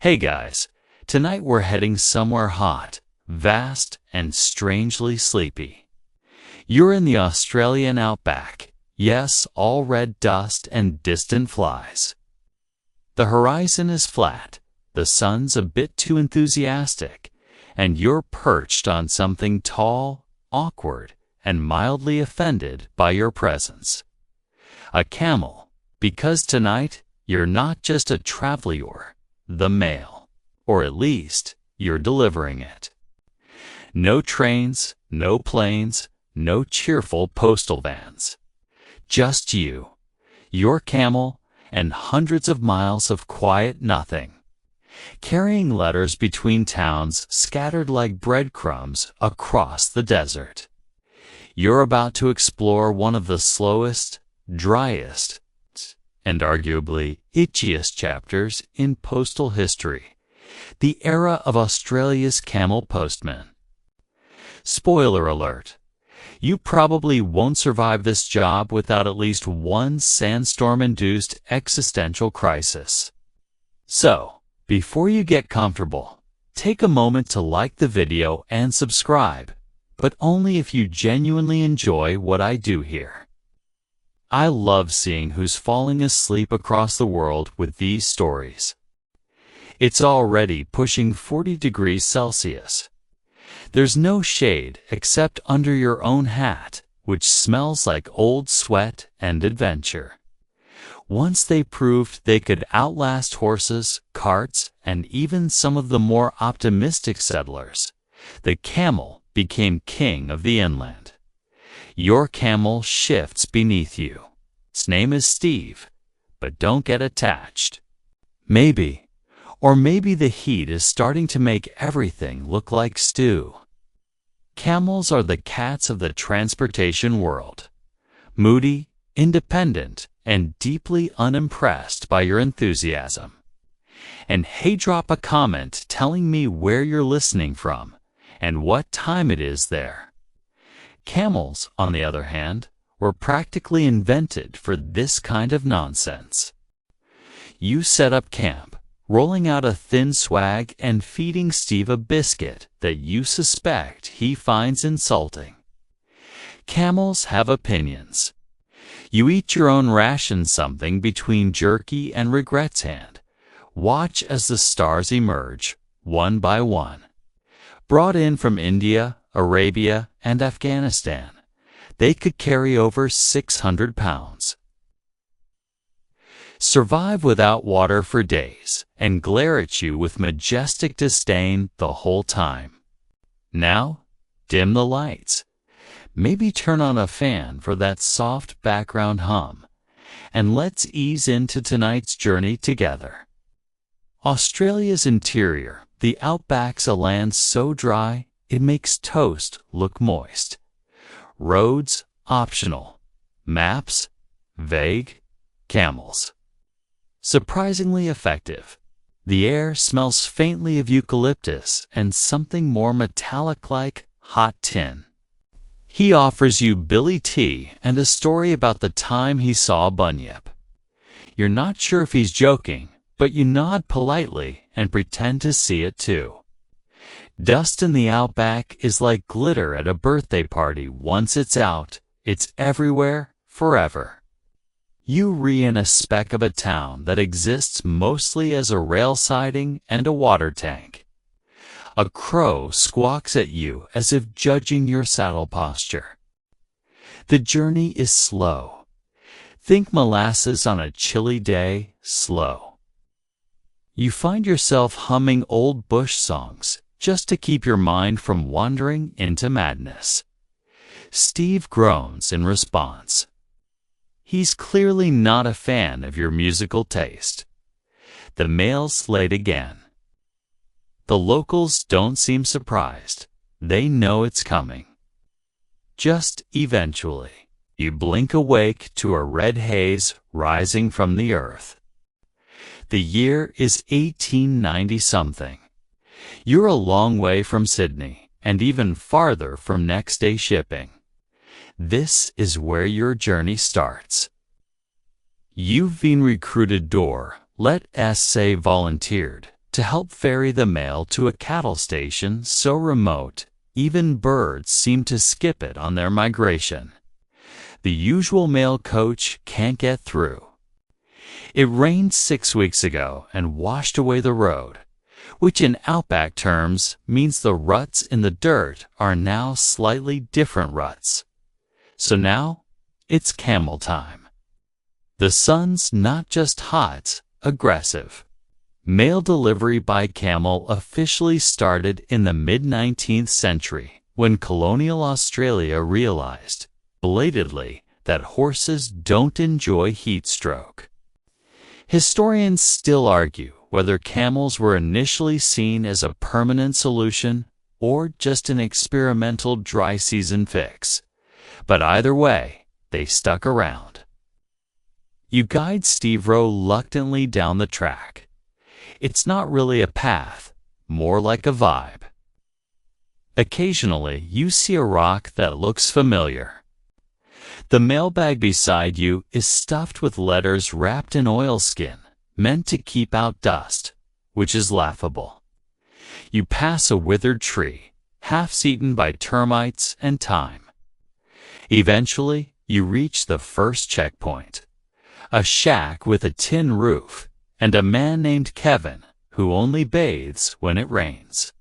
Hey guys, tonight we're heading somewhere hot, vast, and strangely sleepy. You're in the Australian Outback. Yes, all red dust and distant flies. The horizon is flat, the sun's a bit too enthusiastic, and you're perched on something tall, awkward, and mildly offended by your presence. A camel, because tonight you're not just a traveler, the mail, or at least you're delivering it. No trains, no planes, no cheerful postal vans. Just you, your camel, and hundreds of miles of quiet nothing, carrying letters between towns scattered like breadcrumbs across the desert. You're about to explore one of the slowest, driest, and arguably itchiest chapters in postal history, the era of Australia's Camel Postmen. Spoiler alert, you probably won't survive this job without at least one sandstorm-induced existential crisis. So, before you get comfortable, take a moment to like the video and subscribe, but only if you genuinely enjoy what I do here. I love seeing who's falling asleep across the world with these stories. It's already pushing 40 degrees Celsius. There's no shade except under your own hat, which smells like old sweat and adventure. Once they proved they could outlast horses, carts, and even some of the more optimistic settlers, the camel became king of the inland. Your camel shifts beneath you. Its name is Steve, but don't get attached. Maybe the heat is starting to make everything look like stew. Camels are the cats of the transportation world. Moody, independent, and deeply unimpressed by your enthusiasm. And hey, drop a comment telling me where you're listening from and what time it is there. Camels, on the other hand, were practically invented for this kind of nonsense. You set up camp, rolling out a thin swag and feeding Steve a biscuit that you suspect he finds insulting. Camels have opinions. You eat your own ration something between jerky and regret's hand. Watch as the stars emerge, one by one. Brought in from India, Arabia, and Afghanistan, they could carry over 600 pounds. Survive without water for days, and glare at you with majestic disdain the whole time. Now, dim the lights. Maybe turn on a fan for that soft background hum, and let's ease into tonight's journey together. Australia's interior, the Outback's a land so dry it makes toast look moist. Roads, optional. Maps, vague. Camels. Surprisingly effective. The air smells faintly of eucalyptus and something more metallic like hot tin. He offers you Billy tea and a story about the time he saw a bunyip. You're not sure if he's joking, but you nod politely and pretend to see it too. Dust in the Outback is like glitter at a birthday party. Once it's out, it's everywhere, forever. You re in a speck of a town that exists mostly as a rail siding and a water tank. A crow squawks at you as if judging your saddle posture. The journey is slow. Think molasses on a chilly day, slow. You find yourself humming old bush songs just to keep your mind from wandering into madness. Steve groans in response. He's clearly not a fan of your musical taste. The mail's late again. The locals don't seem surprised. They know it's coming. Just eventually, you blink awake to a red haze rising from the earth. The year is 1890-something. You're a long way from Sydney, and even farther from next-day shipping. This is where your journey starts. You've been recruited, let us say volunteered, to help ferry the mail to a cattle station so remote, even birds seem to skip it on their migration. The usual mail coach can't get through. It rained 6 weeks ago and washed away the road, which in Outback terms means the ruts in the dirt are now slightly different ruts. So now, it's camel time. The sun's not just hot, aggressive. Mail delivery by camel officially started in the mid-19th century when colonial Australia realized, belatedly, that horses don't enjoy heat stroke. Historians still argue whether camels were initially seen as a permanent solution or just an experimental dry season fix. But either way, they stuck around. You guide Steve reluctantly down the track. It's not really a path, more like a vibe. Occasionally, you see a rock that looks familiar. The mailbag beside you is stuffed with letters wrapped in oilskin, meant to keep out dust, which is laughable. You pass a withered tree, half-eaten by termites and time. Eventually, you reach the first checkpoint, a shack with a tin roof and a man named Kevin who only bathes when it rains.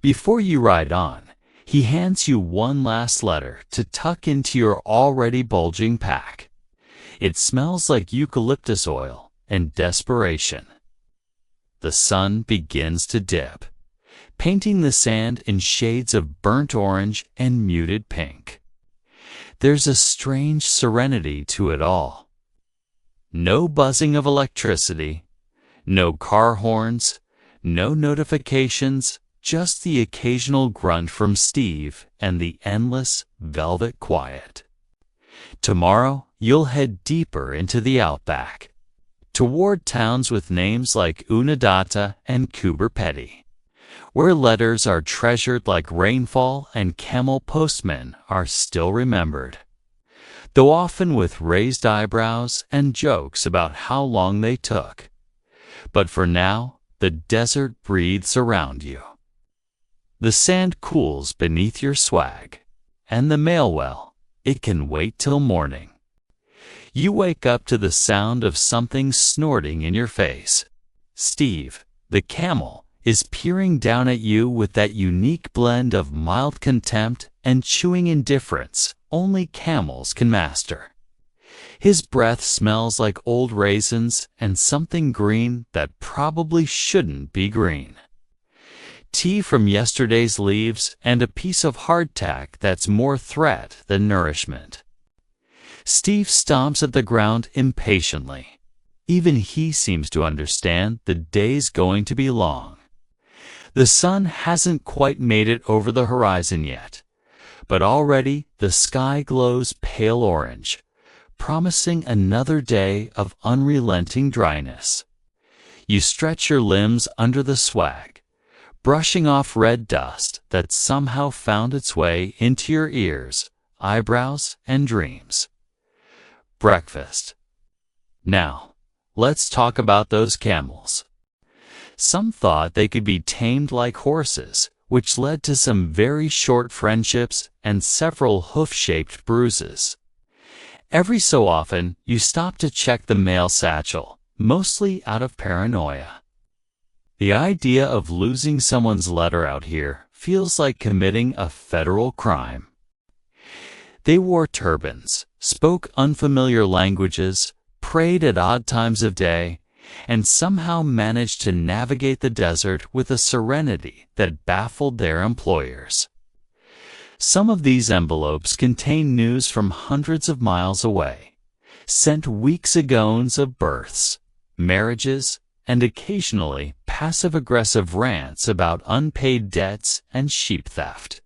Before you ride on, he hands you one last letter to tuck into your already bulging pack. It smells like eucalyptus oil and desperation. The sun begins to dip, painting the sand in shades of burnt orange and muted pink. There's a strange serenity to it all. No buzzing of electricity, no car horns, no notifications, just the occasional grunt from Steve and the endless, velvet quiet. Tomorrow, you'll head deeper into the Outback, toward towns with names like Unadata and Coober Pedy, where letters are treasured like rainfall and Camel Postmen are still remembered, though often with raised eyebrows and jokes about how long they took. But for now, the desert breathes around you. The sand cools beneath your swag, and the mail, well, it can wait till morning. You wake up to the sound of something snorting in your face. Steve, the camel, is peering down at you with that unique blend of mild contempt and chewing indifference only camels can master. His breath smells like old raisins and something green that probably shouldn't be green. Tea from yesterday's leaves and a piece of hardtack that's more threat than nourishment. Steve stomps at the ground impatiently. Even he seems to understand the day's going to be long. The sun hasn't quite made it over the horizon yet, but already the sky glows pale orange, promising another day of unrelenting dryness. You stretch your limbs under the swag, brushing off red dust that somehow found its way into your ears, eyebrows, and dreams. Breakfast. Now, let's talk about those camels. Some thought they could be tamed like horses, which led to some very short friendships and several hoof-shaped bruises. Every so often, you stop to check the mail satchel, mostly out of paranoia. The idea of losing someone's letter out here feels like committing a federal crime. They wore turbans, spoke unfamiliar languages, prayed at odd times of day, and somehow managed to navigate the desert with a serenity that baffled their employers. Some of these envelopes contain news from hundreds of miles away, sent weeks ago of births, marriages, and occasionally passive-aggressive rants about unpaid debts and sheep theft.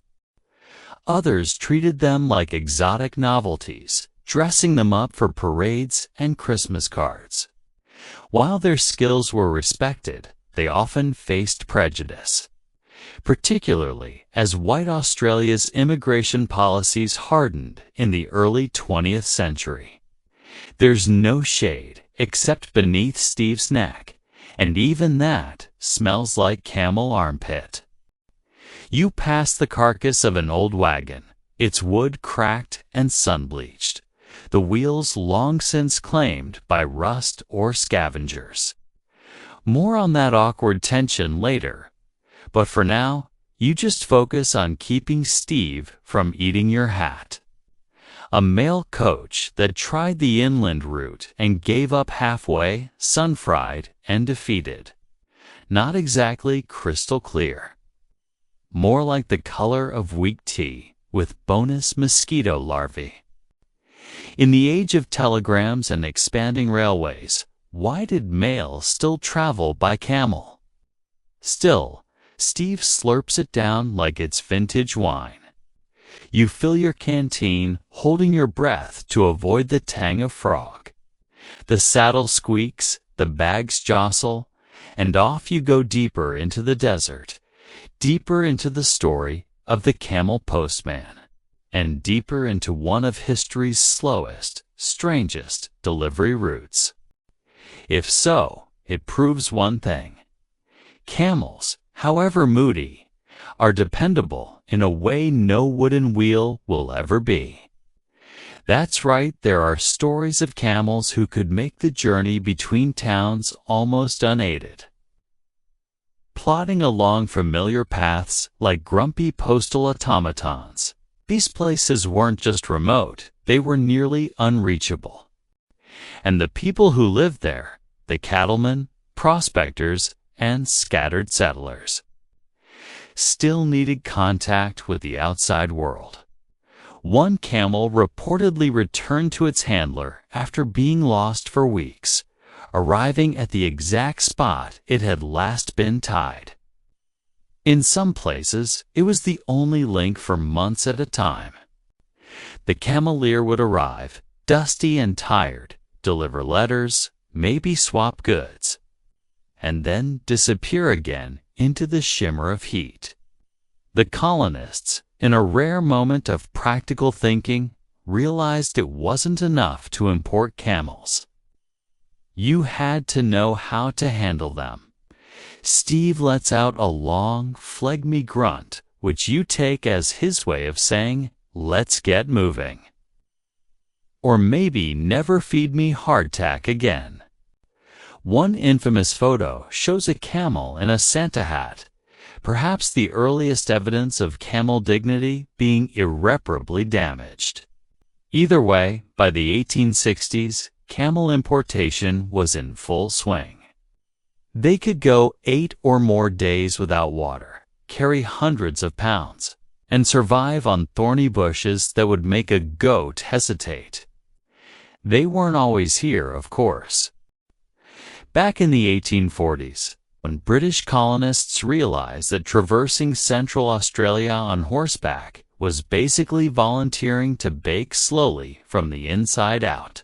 Others treated them like exotic novelties, dressing them up for parades and Christmas cards. While their skills were respected, they often faced prejudice, particularly as white Australia's immigration policies hardened in the early 20th century. There's no shade except beneath Steve's neck, and even that smells like camel armpit. You pass the carcass of an old wagon, its wood cracked and sun-bleached, the wheels long since claimed by rust or scavengers. More on that awkward tension later, but for now, you just focus on keeping Steve from eating your hat. A mail coach that tried the inland route and gave up halfway, sun-fried and defeated. Not exactly crystal clear. More like the color of weak tea with bonus mosquito larvae. In the age of telegrams and expanding railways, why did mail still travel by camel? Still, Steve slurps it down like it's vintage wine. You fill your canteen, holding your breath to avoid the tang of frog. The saddle squeaks, the bags jostle, and off you go deeper into the desert, deeper into the story of the Camel Postman, and deeper into one of history's slowest, strangest delivery routes. If so, it proves one thing. Camels, however moody, are dependable in a way no wooden wheel will ever be. That's right, there are stories of camels who could make the journey between towns almost unaided. Plodding along familiar paths like grumpy postal automatons, these places weren't just remote, they were nearly unreachable. And the people who lived there, the cattlemen, prospectors, and scattered settlers, still needed contact with the outside world. One camel reportedly returned to its handler after being lost for weeks, arriving at the exact spot it had last been tied. In some places, it was the only link for months at a time. The cameleer would arrive, dusty and tired, deliver letters, maybe swap goods, and then disappear again into the shimmer of heat. The colonists, in a rare moment of practical thinking, realized it wasn't enough to import camels. You had to know how to handle them. Steve lets out a long, phlegmy grunt, which you take as his way of saying, "Let's get moving." Or maybe never feed me hardtack again. One infamous photo shows a camel in a Santa hat, perhaps the earliest evidence of camel dignity being irreparably damaged. Either way, by the 1860s, camel importation was in full swing. They could go 8 or more days without water, carry hundreds of pounds, and survive on thorny bushes that would make a goat hesitate. They weren't always here, of course. Back in the 1840s, when British colonists realized that traversing Central Australia on horseback was basically volunteering to bake slowly from the inside out,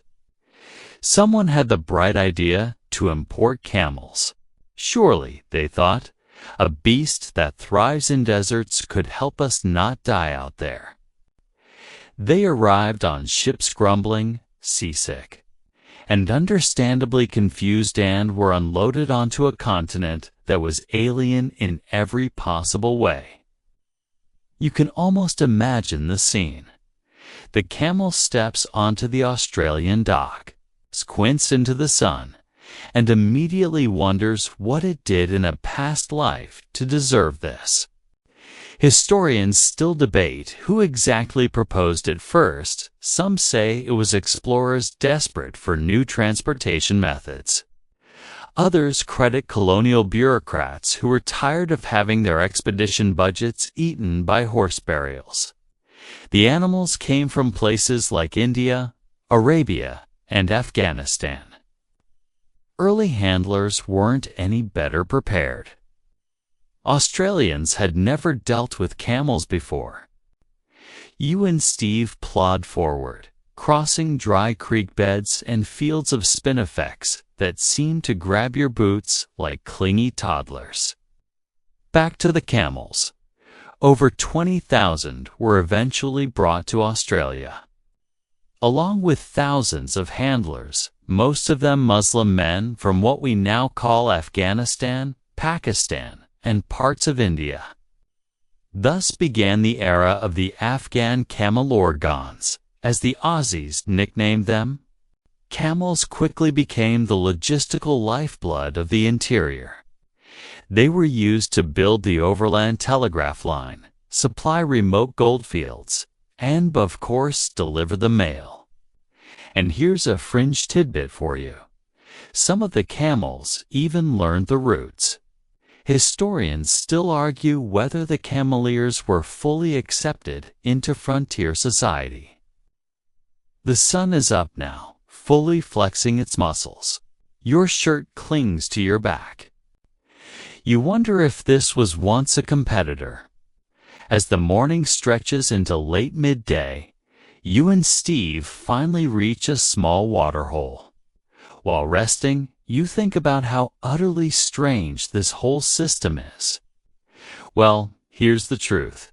someone had the bright idea to import camels. Surely, they thought, a beast that thrives in deserts could help us not die out there. They arrived on ships grumbling, seasick, and understandably confused, and were unloaded onto a continent that was alien in every possible way. You can almost imagine the scene. The camel steps onto the Australian dock, squints into the sun, and immediately wonders what it did in a past life to deserve this. Historians still debate who exactly proposed it first. Some say it was explorers desperate for new transportation methods. Others credit colonial bureaucrats who were tired of having their expedition budgets eaten by horse burials. The animals came from places like India, Arabia, and Afghanistan. Early handlers weren't any better prepared. Australians had never dealt with camels before. You and Steve plod forward, crossing dry creek beds and fields of spinifex that seemed to grab your boots like clingy toddlers. Back to the camels. Over 20,000 were eventually brought to Australia. Along with thousands of handlers, most of them Muslim men from what we now call Afghanistan, Pakistan, and parts of India. Thus began the era of the Afghan cameleers, as the Aussies nicknamed them. Camels quickly became the logistical lifeblood of the interior. They were used to build the overland telegraph line, supply remote goldfields, and, of course, deliver the mail. And here's a fringe tidbit for you. Some of the camels even learned the routes. Historians still argue whether the cameleers were fully accepted into frontier society. The sun is up now, fully flexing its muscles. Your shirt clings to your back. You wonder if this was once a competitor. As the morning stretches into late midday, you and Steve finally reach a small waterhole. While resting, you think about how utterly strange this whole system is. Well, here's the truth.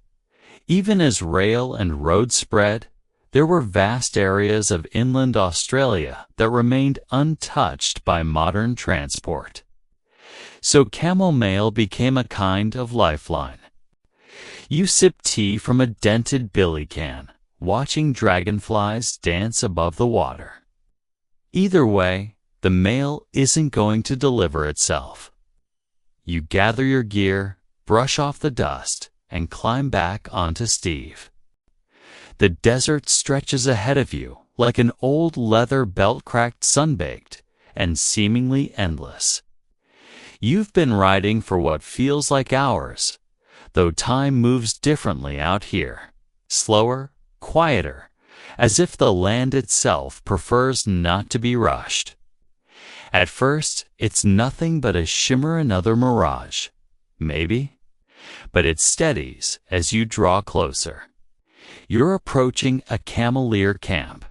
Even as rail and road spread, there were vast areas of inland Australia that remained untouched by modern transport. So camel mail became a kind of lifeline. You sip tea from a dented billy can, watching dragonflies dance above the water. Either way, the mail isn't going to deliver itself. You gather your gear, brush off the dust, and climb back onto Steve. The desert stretches ahead of you like an old leather belt cracked sunbaked and seemingly endless. You've been riding for what feels like hours, though time moves differently out here, slower, quieter, as if the land itself prefers not to be rushed. At first, it's nothing but a shimmer, another mirage, maybe, but it steadies as you draw closer. You're approaching a cameleer camp.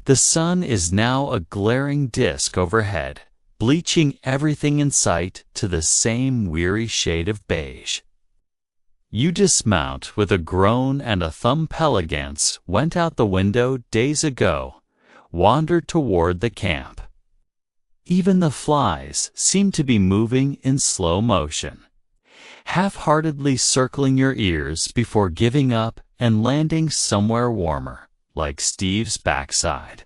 The sun is now a glaring disk overhead, bleaching everything in sight to the same weary shade of beige. You dismount with a groan, and a thumb Pelegance went out the window days ago, wandered toward the camp. Even the flies seem to be moving in slow motion, half-heartedly circling your ears before giving up and landing somewhere warmer, like Steve's backside.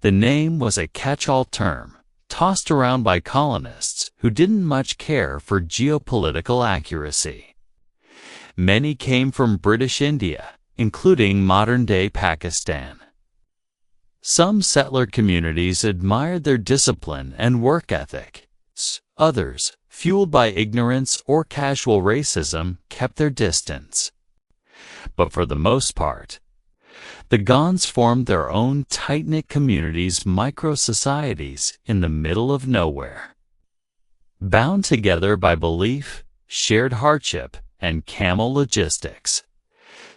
The name was a catch-all term, tossed around by colonists who didn't much care for geopolitical accuracy. Many came from British India, including modern-day Pakistan. Some settler communities admired their discipline and work ethic. Others, fueled by ignorance or casual racism, kept their distance. But for the most part, the Gons formed their own tight-knit communities, micro-societies in the middle of nowhere. Bound together by belief, shared hardship, and camel logistics.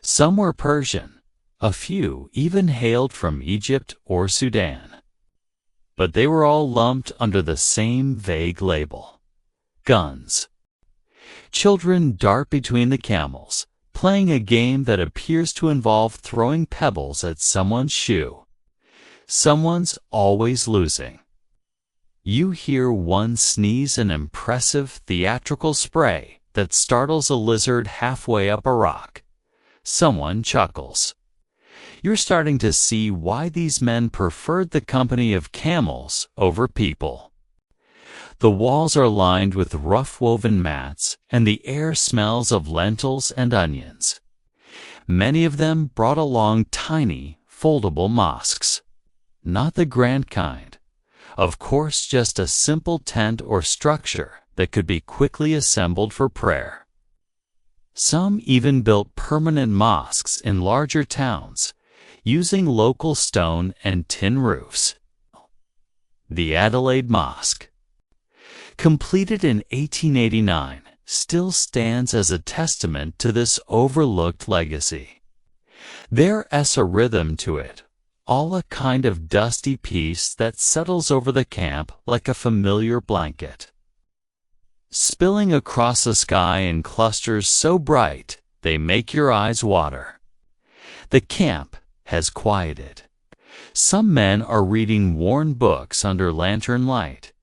Some were Persian. A few even hailed from Egypt or Sudan. But they were all lumped under the same vague label: guns. Children dart between the camels, playing a game that appears to involve throwing pebbles at someone's shoe. Someone's always losing. You hear one sneeze an impressive theatrical spray that startles a lizard halfway up a rock. Someone chuckles. You're starting to see why these men preferred the company of camels over people. The walls are lined with rough woven mats, and the air smells of lentils and onions. Many of them brought along tiny, foldable mosques. Not the grand kind. Of course, just a simple tent or structure that could be quickly assembled for prayer. Some even built permanent mosques in larger towns, using local stone and tin roofs. The Adelaide Mosque, completed in 1889, still stands as a testament to this overlooked legacy. There's a rhythm to it, all a kind of dusty peace that settles over the camp like a familiar blanket, spilling across the sky in clusters so bright they make your eyes water. The camp has quieted. Some men are reading worn books under lantern light,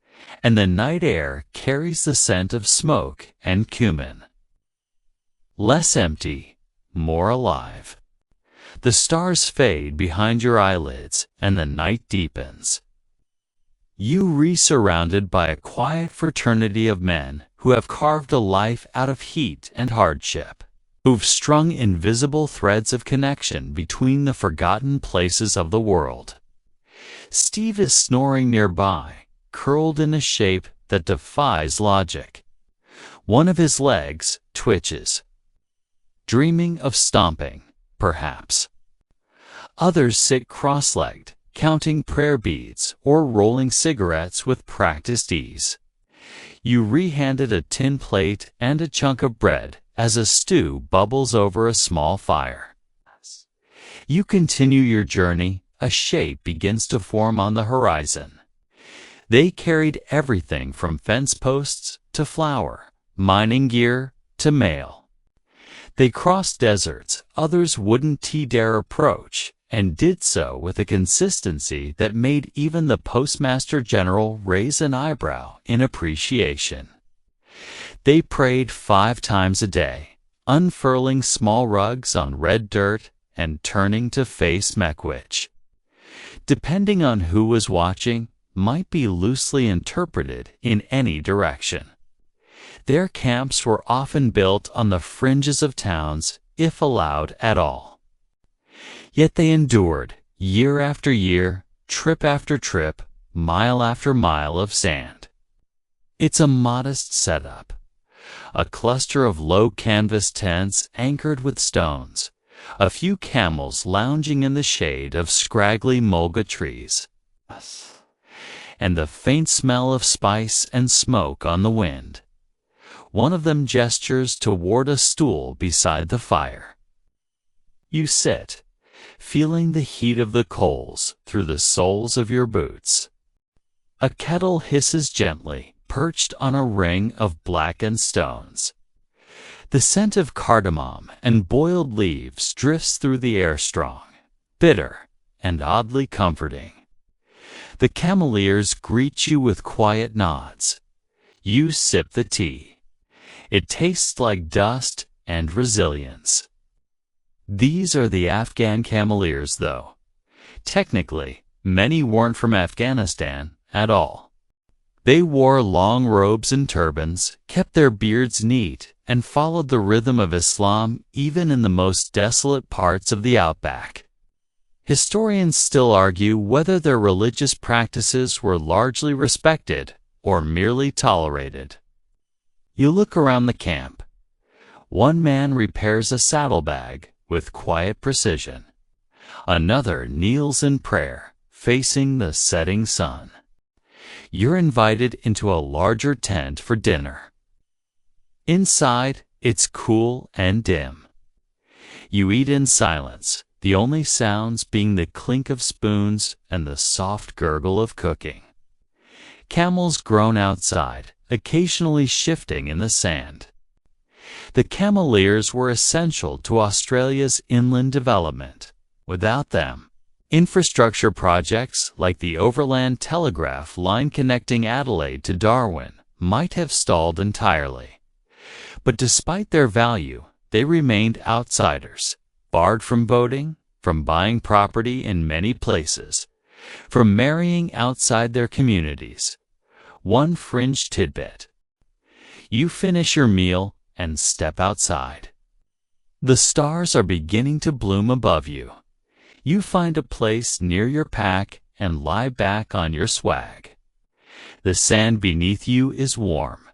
and the night air carries the scent of smoke and cumin. Less empty, more alive. The stars fade behind your eyelids, and the night deepens. You re-surrounded by a quiet fraternity of men who have carved a life out of heat and hardship, who've strung invisible threads of connection between the forgotten places of the world. Steve is snoring nearby, curled in a shape that defies logic. One of his legs twitches, dreaming of stomping, perhaps. Others sit cross-legged, counting prayer beads or rolling cigarettes with practiced ease. You re-handed a tin plate and a chunk of bread as a stew bubbles over a small fire. You continue your journey. A shape begins to form on the horizon. They carried everything from fence posts to flour, mining gear to mail. They crossed deserts others wouldn't dare approach, and did so with a consistency that made even the Postmaster General raise an eyebrow in appreciation. They prayed 5 times a day, unfurling small rugs on red dirt and turning to face Meckwich. Depending on who was watching, might be loosely interpreted in any direction. Their camps were often built on the fringes of towns, if allowed at all. Yet they endured, year after year, trip after trip, mile after mile of sand. It's a modest setup. A cluster of low canvas tents anchored with stones, a few camels lounging in the shade of scraggly mulga trees, and the faint smell of spice and smoke on the wind. One of them gestures toward a stool beside the fire. You sit, feeling the heat of the coals through the soles of your boots. A kettle hisses gently, perched on a ring of blackened stones. The scent of cardamom and boiled leaves drifts through the air strong, bitter, and oddly comforting. The cameleers greet you with quiet nods. You sip the tea. It tastes like dust and resilience. These are the Afghan cameleers, though. Technically, many weren't from Afghanistan at all. They wore long robes and turbans, kept their beards neat, and followed the rhythm of Islam even in the most desolate parts of the outback. Historians still argue whether their religious practices were largely respected or merely tolerated. You look around the camp. One man repairs a saddlebag with quiet precision. Another kneels in prayer, facing the setting sun. You're invited into a larger tent for dinner. Inside, it's cool and dim. You eat in silence, the only sounds being the clink of spoons and the soft gurgle of cooking. Camels groan outside, occasionally shifting in the sand. The cameleers were essential to Australia's inland development. Without them, infrastructure projects like the overland telegraph line connecting Adelaide to Darwin might have stalled entirely. But despite their value, they remained outsiders, barred from voting, from buying property in many places, from marrying outside their communities. One fringe tidbit. You finish your meal and step outside. The stars are beginning to bloom above you. You find a place near your pack and lie back on your swag. The sand beneath you is warm.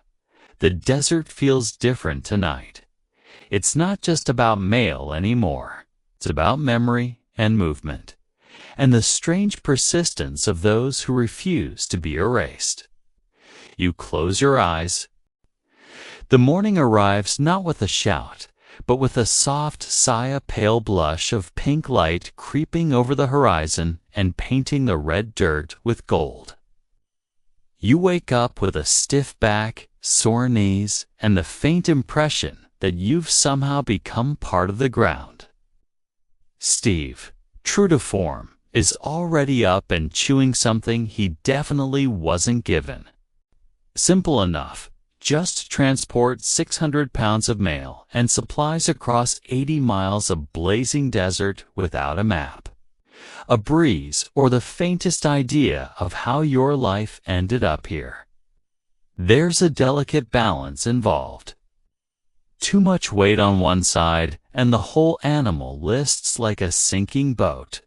The desert feels different tonight. It's not just about mail anymore. It's about memory and movement, and the strange persistence of those who refuse to be erased. You close your eyes. The morning arrives not with a shout, but with a soft sigh, a pale blush of pink light creeping over the horizon and painting the red dirt with gold. You wake up with a stiff back, sore knees, and the faint impression that you've somehow become part of the ground. Steve, true to form, is already up and chewing something he definitely wasn't given. Simple enough. Just transport 600 pounds of mail and supplies across 80 miles of blazing desert without a map, a breeze, or the faintest idea of how your life ended up here. There's a delicate balance involved. Too much weight on one side, and the whole animal lists like a sinking boat.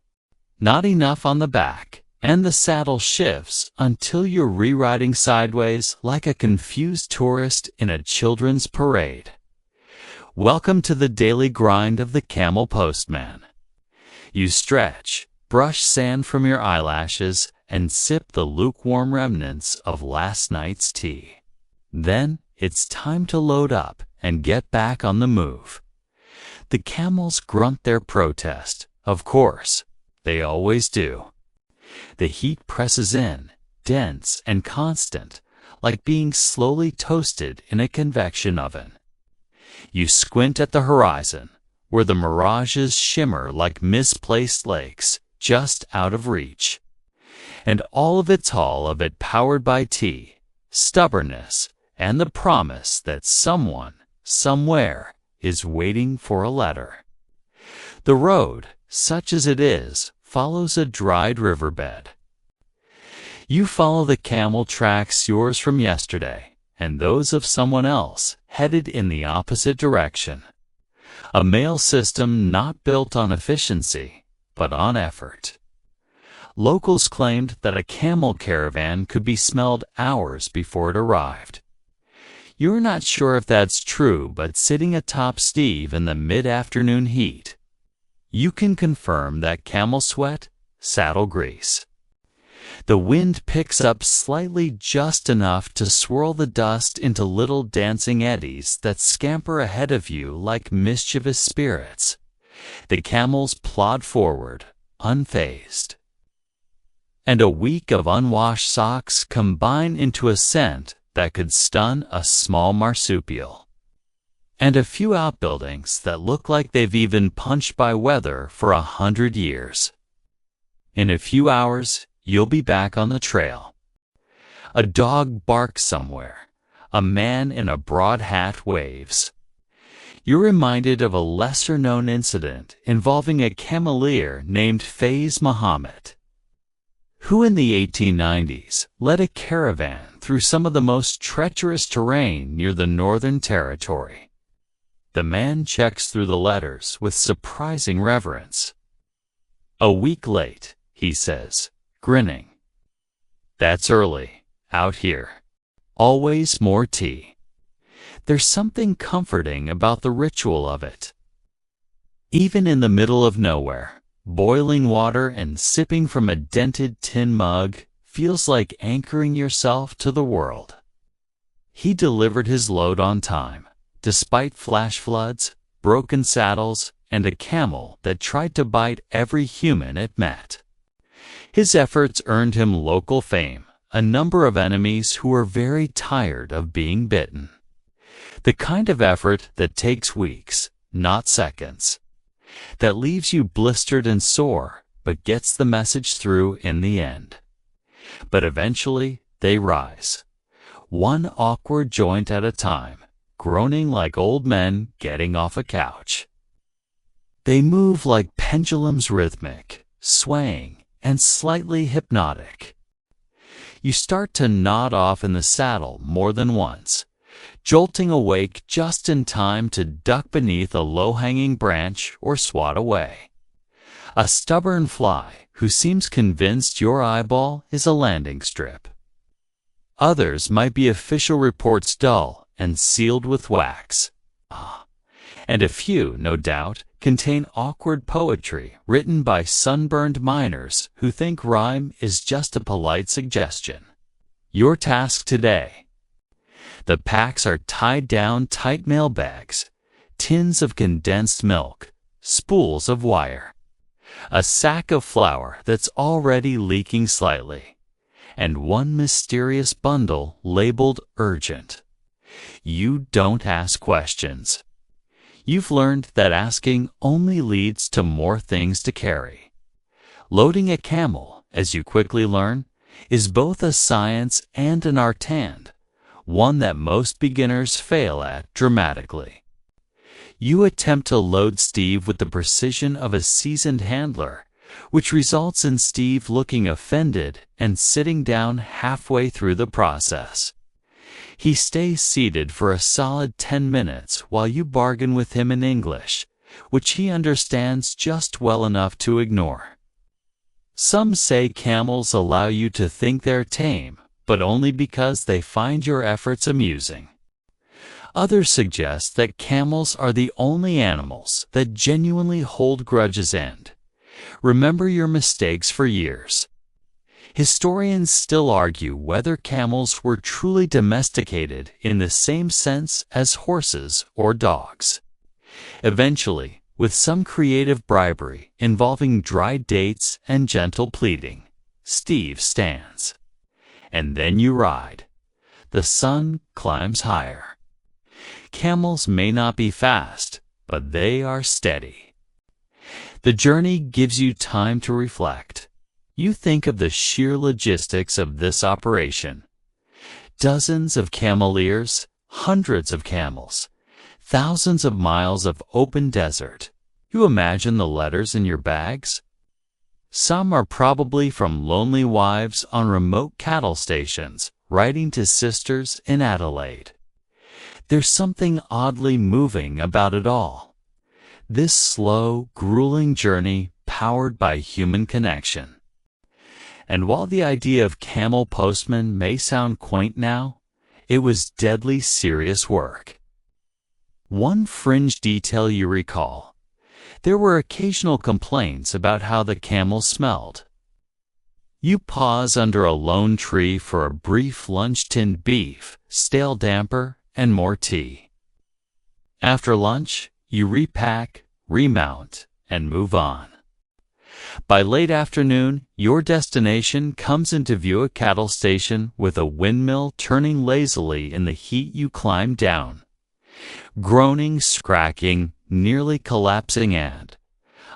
Not enough on the back, and the saddle shifts until you're re-riding sideways like a confused tourist in a children's parade. Welcome to the daily grind of the Camel Postman. You stretch, brush sand from your eyelashes, and sip the lukewarm remnants of last night's tea. Then it's time to load up and get back on the move. The camels grunt their protest, of course. They always do. The heat presses in, dense and constant, like being slowly toasted in a convection oven. You squint at the horizon, where the mirages shimmer like misplaced lakes, just out of reach. And all of it powered by tea, stubbornness, and the promise that someone, somewhere, is waiting for a letter. The road, such as it is, follows a dried riverbed. You follow the camel tracks, yours from yesterday, and those of someone else, headed in the opposite direction. A mail system not built on efficiency, but on effort. Locals claimed that a camel caravan could be smelled hours before it arrived. You're not sure if that's true, but sitting atop Steve in the mid-afternoon heat, you can confirm that camel sweat, saddle grease. The wind picks up slightly, just enough to swirl the dust into little dancing eddies that scamper ahead of you like mischievous spirits. The camels plod forward, unfazed. And a week of unwashed socks combine into a scent that could stun a small marsupial. And a few outbuildings that look like they've even punched by weather for 100 years. In a few hours, you'll be back on the trail. A dog barks somewhere. A man in a broad hat waves. You're reminded of a lesser-known incident involving a cameleer named Faiz Muhammad, who in the 1890s led a caravan through some of the most treacherous terrain near the Northern Territory. The man checks through the letters with surprising reverence. "A week late," he says, grinning. "That's early, out here. Always more tea." There's something comforting about the ritual of it. Even in the middle of nowhere, boiling water and sipping from a dented tin mug feels like anchoring yourself to the world. He delivered his load on time, despite flash floods, broken saddles, and a camel that tried to bite every human it met. His efforts earned him local fame, a number of enemies who were very tired of being bitten. The kind of effort that takes weeks, not seconds. That leaves you blistered and sore, but gets the message through in the end. But eventually, they rise. One awkward joint at a time, groaning like old men getting off a couch. They move like pendulums, rhythmic, swaying, and slightly hypnotic. You start to nod off in the saddle more than once, jolting awake just in time to duck beneath a low-hanging branch or swat away. A stubborn fly who seems convinced your eyeball is a landing strip. Others might be official reports, dull and sealed with wax. And a few, no doubt, contain awkward poetry written by sunburned miners who think rhyme is just a polite suggestion. Your task today. The packs are tied down tight, mail bags, tins of condensed milk, spools of wire, a sack of flour that's already leaking slightly, and one mysterious bundle labeled urgent. You don't ask questions. You've learned that asking only leads to more things to carry. Loading a camel, as you quickly learn, is both a science and an art, one that most beginners fail at dramatically. You attempt to load Steve with the precision of a seasoned handler, which results in Steve looking offended and sitting down halfway through the process. He stays seated for a solid 10 minutes while you bargain with him in English, which he understands just well enough to ignore. Some say camels allow you to think they're tame, but only because they find your efforts amusing. Others suggest that camels are the only animals that genuinely hold grudges and remember your mistakes for years. Historians still argue whether camels were truly domesticated in the same sense as horses or dogs. Eventually, with some creative bribery involving dried dates and gentle pleading, Steve stands. And then you ride. The sun climbs higher. Camels may not be fast, but they are steady. The journey gives you time to reflect. You think of the sheer logistics of this operation. Dozens of cameleers, hundreds of camels, thousands of miles of open desert. You imagine the letters in your bags? Some are probably from lonely wives on remote cattle stations, writing to sisters in Adelaide. There's something oddly moving about it all. This slow, grueling journey powered by human connection. And while the idea of Camel Postmen may sound quaint now, it was deadly serious work. One fringe detail you recall: there were occasional complaints about how the camels smelled. You pause under a lone tree for a brief lunch: tinned beef, stale damper, and more tea. After lunch, you repack, remount, and move on. By late afternoon, your destination comes into view: a cattle station with a windmill turning lazily in the heat. You climb down, groaning, scracking, nearly collapsing, and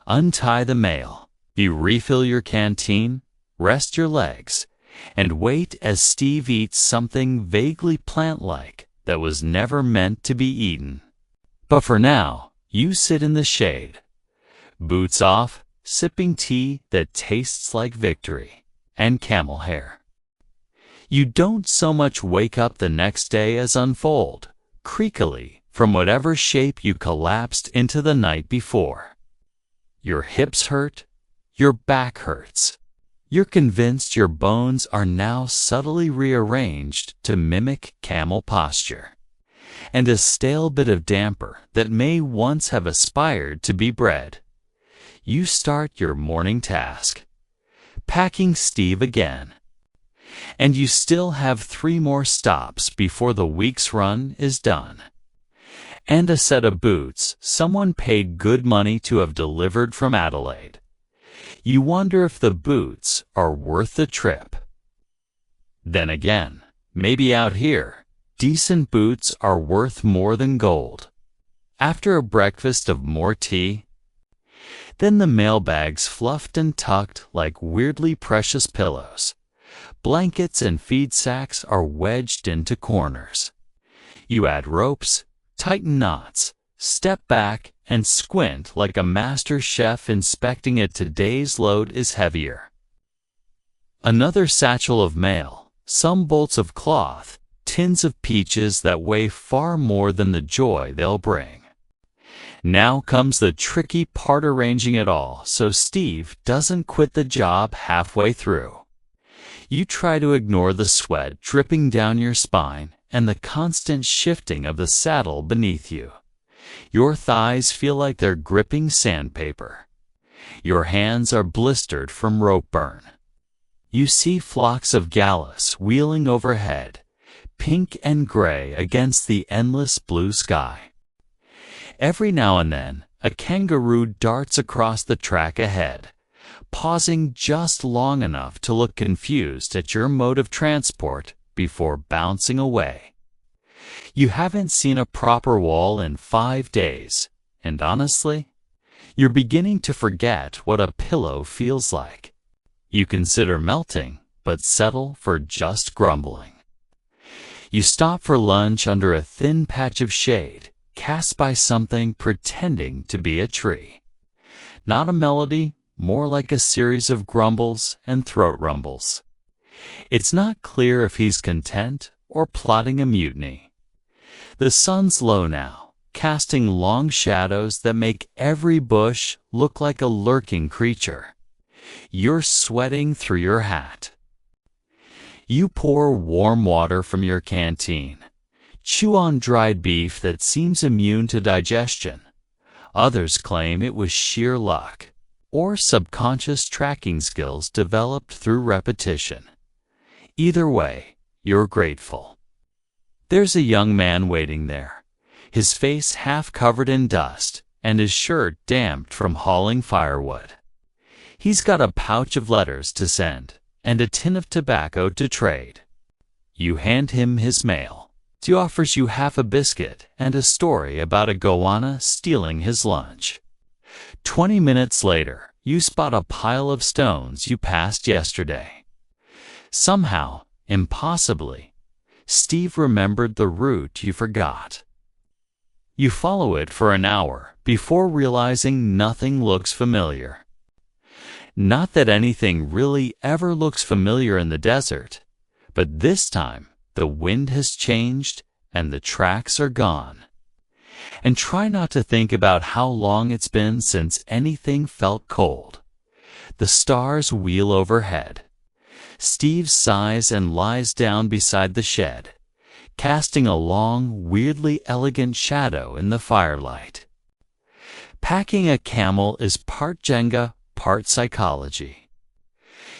untie the mail. You refill your canteen, rest your legs, and wait as Steve eats something vaguely plant-like that was never meant to be eaten. But for now, you sit in the shade, boots off, sipping tea that tastes like victory and camel hair. You don't so much wake up the next day as unfold, creakily, from whatever shape you collapsed into the night before. Your hips hurt, your back hurts. You're convinced your bones are now subtly rearranged to mimic camel posture, and a stale bit of damper that may once have aspired to be bread. You start your morning task, packing Steve again. And you still have 3 more stops before the week's run is done. And a set of boots someone paid good money to have delivered from Adelaide. You wonder if the boots are worth the trip. Then again, maybe out here, decent boots are worth more than gold. After a breakfast of more tea, then the mailbags fluffed and tucked like weirdly precious pillows. Blankets and feed sacks are wedged into corners. You add ropes, tighten knots, step back, and squint like a master chef inspecting it. Today's load is heavier. Another satchel of mail, some bolts of cloth, tins of peaches that weigh far more than the joy they'll bring. Now comes the tricky part: arranging it all so Steve doesn't quit the job halfway through. You try to ignore the sweat dripping down your spine and the constant shifting of the saddle beneath you. Your thighs feel like they're gripping sandpaper. Your hands are blistered from rope burn. You see flocks of gallus wheeling overhead, pink and gray against the endless blue sky. Every now and then, a kangaroo darts across the track ahead, pausing just long enough to look confused at your mode of transport before bouncing away. You haven't seen a proper wall in 5 days, and honestly, You're beginning to forget what a pillow feels like. You consider melting, but settle for just grumbling. You stop for lunch under a thin patch of shade, cast by something pretending to be a tree. Not a melody, more like a series of grumbles and throat rumbles. It's not clear if he's content or plotting a mutiny. The sun's low now, casting long shadows that make every bush look like a lurking creature. You're sweating through your hat. You pour warm water from your canteen. Chew on dried beef that seems immune to digestion. Others claim it was sheer luck, or subconscious tracking skills developed through repetition. Either way, you're grateful. There's a young man waiting there, his face half covered in dust and his shirt damped from hauling firewood. He's got a pouch of letters to send and a tin of tobacco to trade. You hand him his mail. He offers you half a biscuit and a story about a goanna stealing his lunch. 20 minutes later, you spot a pile of stones you passed yesterday. Somehow, impossibly, Steve remembered the route you forgot. You follow it for an hour before realizing nothing looks familiar. Not that anything really ever looks familiar in the desert, but this time the wind has changed and the tracks are gone. And try not to think about how long it's been since anything felt cold. The stars wheel overhead. Steve sighs and lies down beside the shed, casting a long, weirdly elegant shadow in the firelight. Packing a camel is part Jenga, part psychology.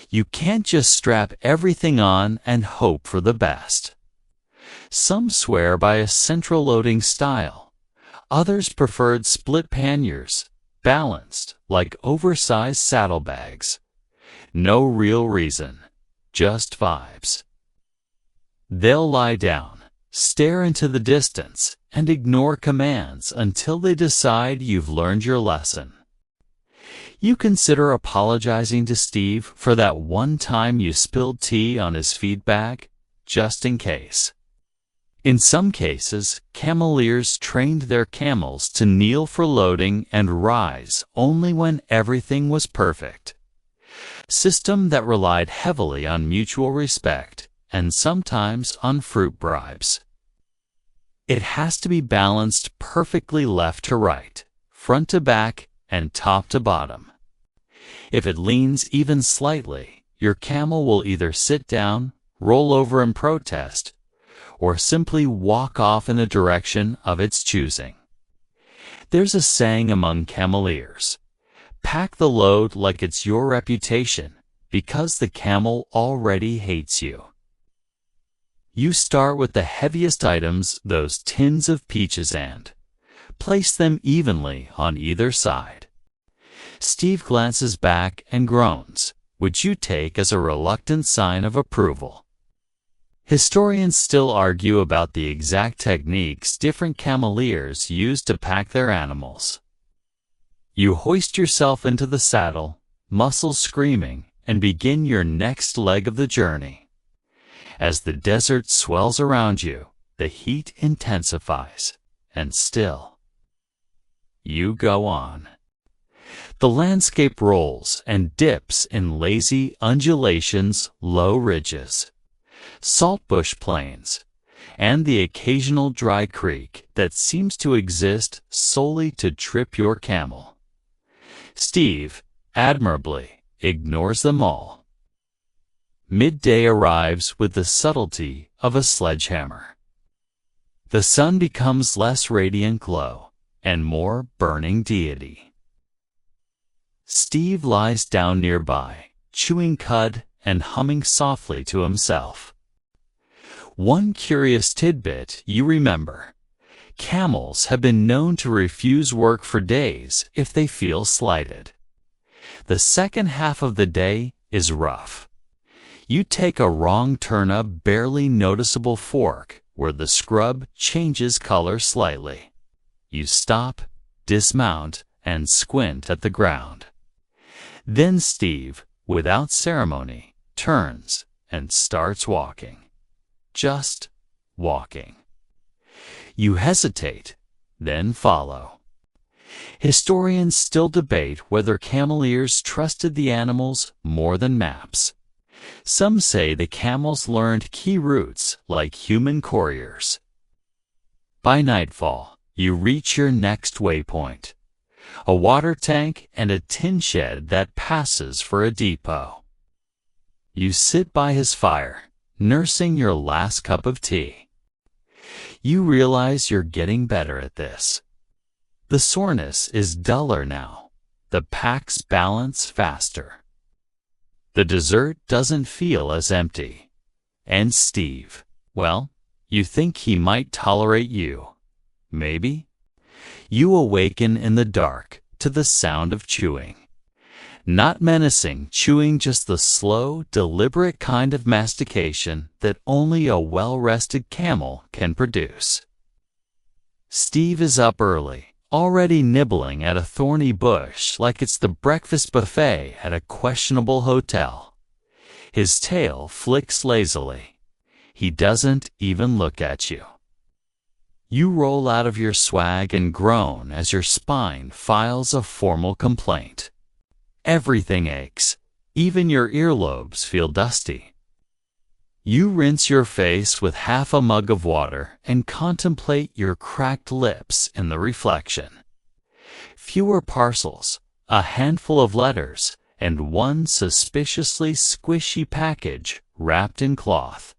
You can't just strap everything on and hope for the best. Some swear by a central loading style. Others preferred split panniers, balanced like oversized saddlebags. No real reason, just vibes. They'll lie down, stare into the distance, and ignore commands until they decide you've learned your lesson. You consider apologizing to Steve for that one time you spilled tea on his feed bag, just in case. In some cases, cameleers trained their camels to kneel for loading and rise only when everything was perfect. System that relied heavily on mutual respect and sometimes on fruit bribes. It has to be balanced perfectly left to right, front to back, and top to bottom. If it leans even slightly, your camel will either sit down, roll over in protest, or simply walk off in a direction of its choosing. There's a saying among cameleers: pack the load like it's your reputation, because the camel already hates you. You start with the heaviest items, those tins of peaches, and place them evenly on either side. Steve glances back and groans, which you take as a reluctant sign of approval. Historians still argue about the exact techniques different cameleers use to pack their animals. You hoist yourself into the saddle, muscles screaming, and begin your next leg of the journey. As the desert swells around you, the heat intensifies, and still, you go on. The landscape rolls and dips in lazy undulations, low ridges, saltbush plains, and the occasional dry creek that seems to exist solely to trip your camel. Steve, admirably, ignores them all. Midday arrives with the subtlety of a sledgehammer. The sun becomes less radiant glow and more burning deity. Steve lies down nearby, chewing cud and humming softly to himself. One curious tidbit you remember: camels have been known to refuse work for days if they feel slighted. The second half of the day is rough. You take a wrong turn, a barely noticeable fork where the scrub changes color slightly. You stop, dismount, and squint at the ground. Then Steve, without ceremony, turns and starts walking. Just walking. You hesitate, then follow. Historians still debate whether cameleers trusted the animals more than maps. Some say the camels learned key routes like human couriers. By nightfall, you reach your next waypoint, a water tank and a tin shed that passes for a depot. You sit by his fire, nursing your last cup of tea. You realize you're getting better at this. The soreness is duller now. The packs balance faster. The dessert doesn't feel as empty. And Steve, well, you think he might tolerate you. Maybe? You awaken in the dark to the sound of chewing. Not menacing chewing, just the slow, deliberate kind of mastication that only a well-rested camel can produce. Steve is up early, already nibbling at a thorny bush like it's the breakfast buffet at a questionable hotel. His tail flicks lazily. He doesn't even look at you. You roll out of your swag and groan as your spine files a formal complaint. Everything aches. Even your earlobes feel dusty. You rinse your face with half a mug of water and contemplate your cracked lips in the reflection. Fewer parcels, a handful of letters, and one suspiciously squishy package wrapped in cloth.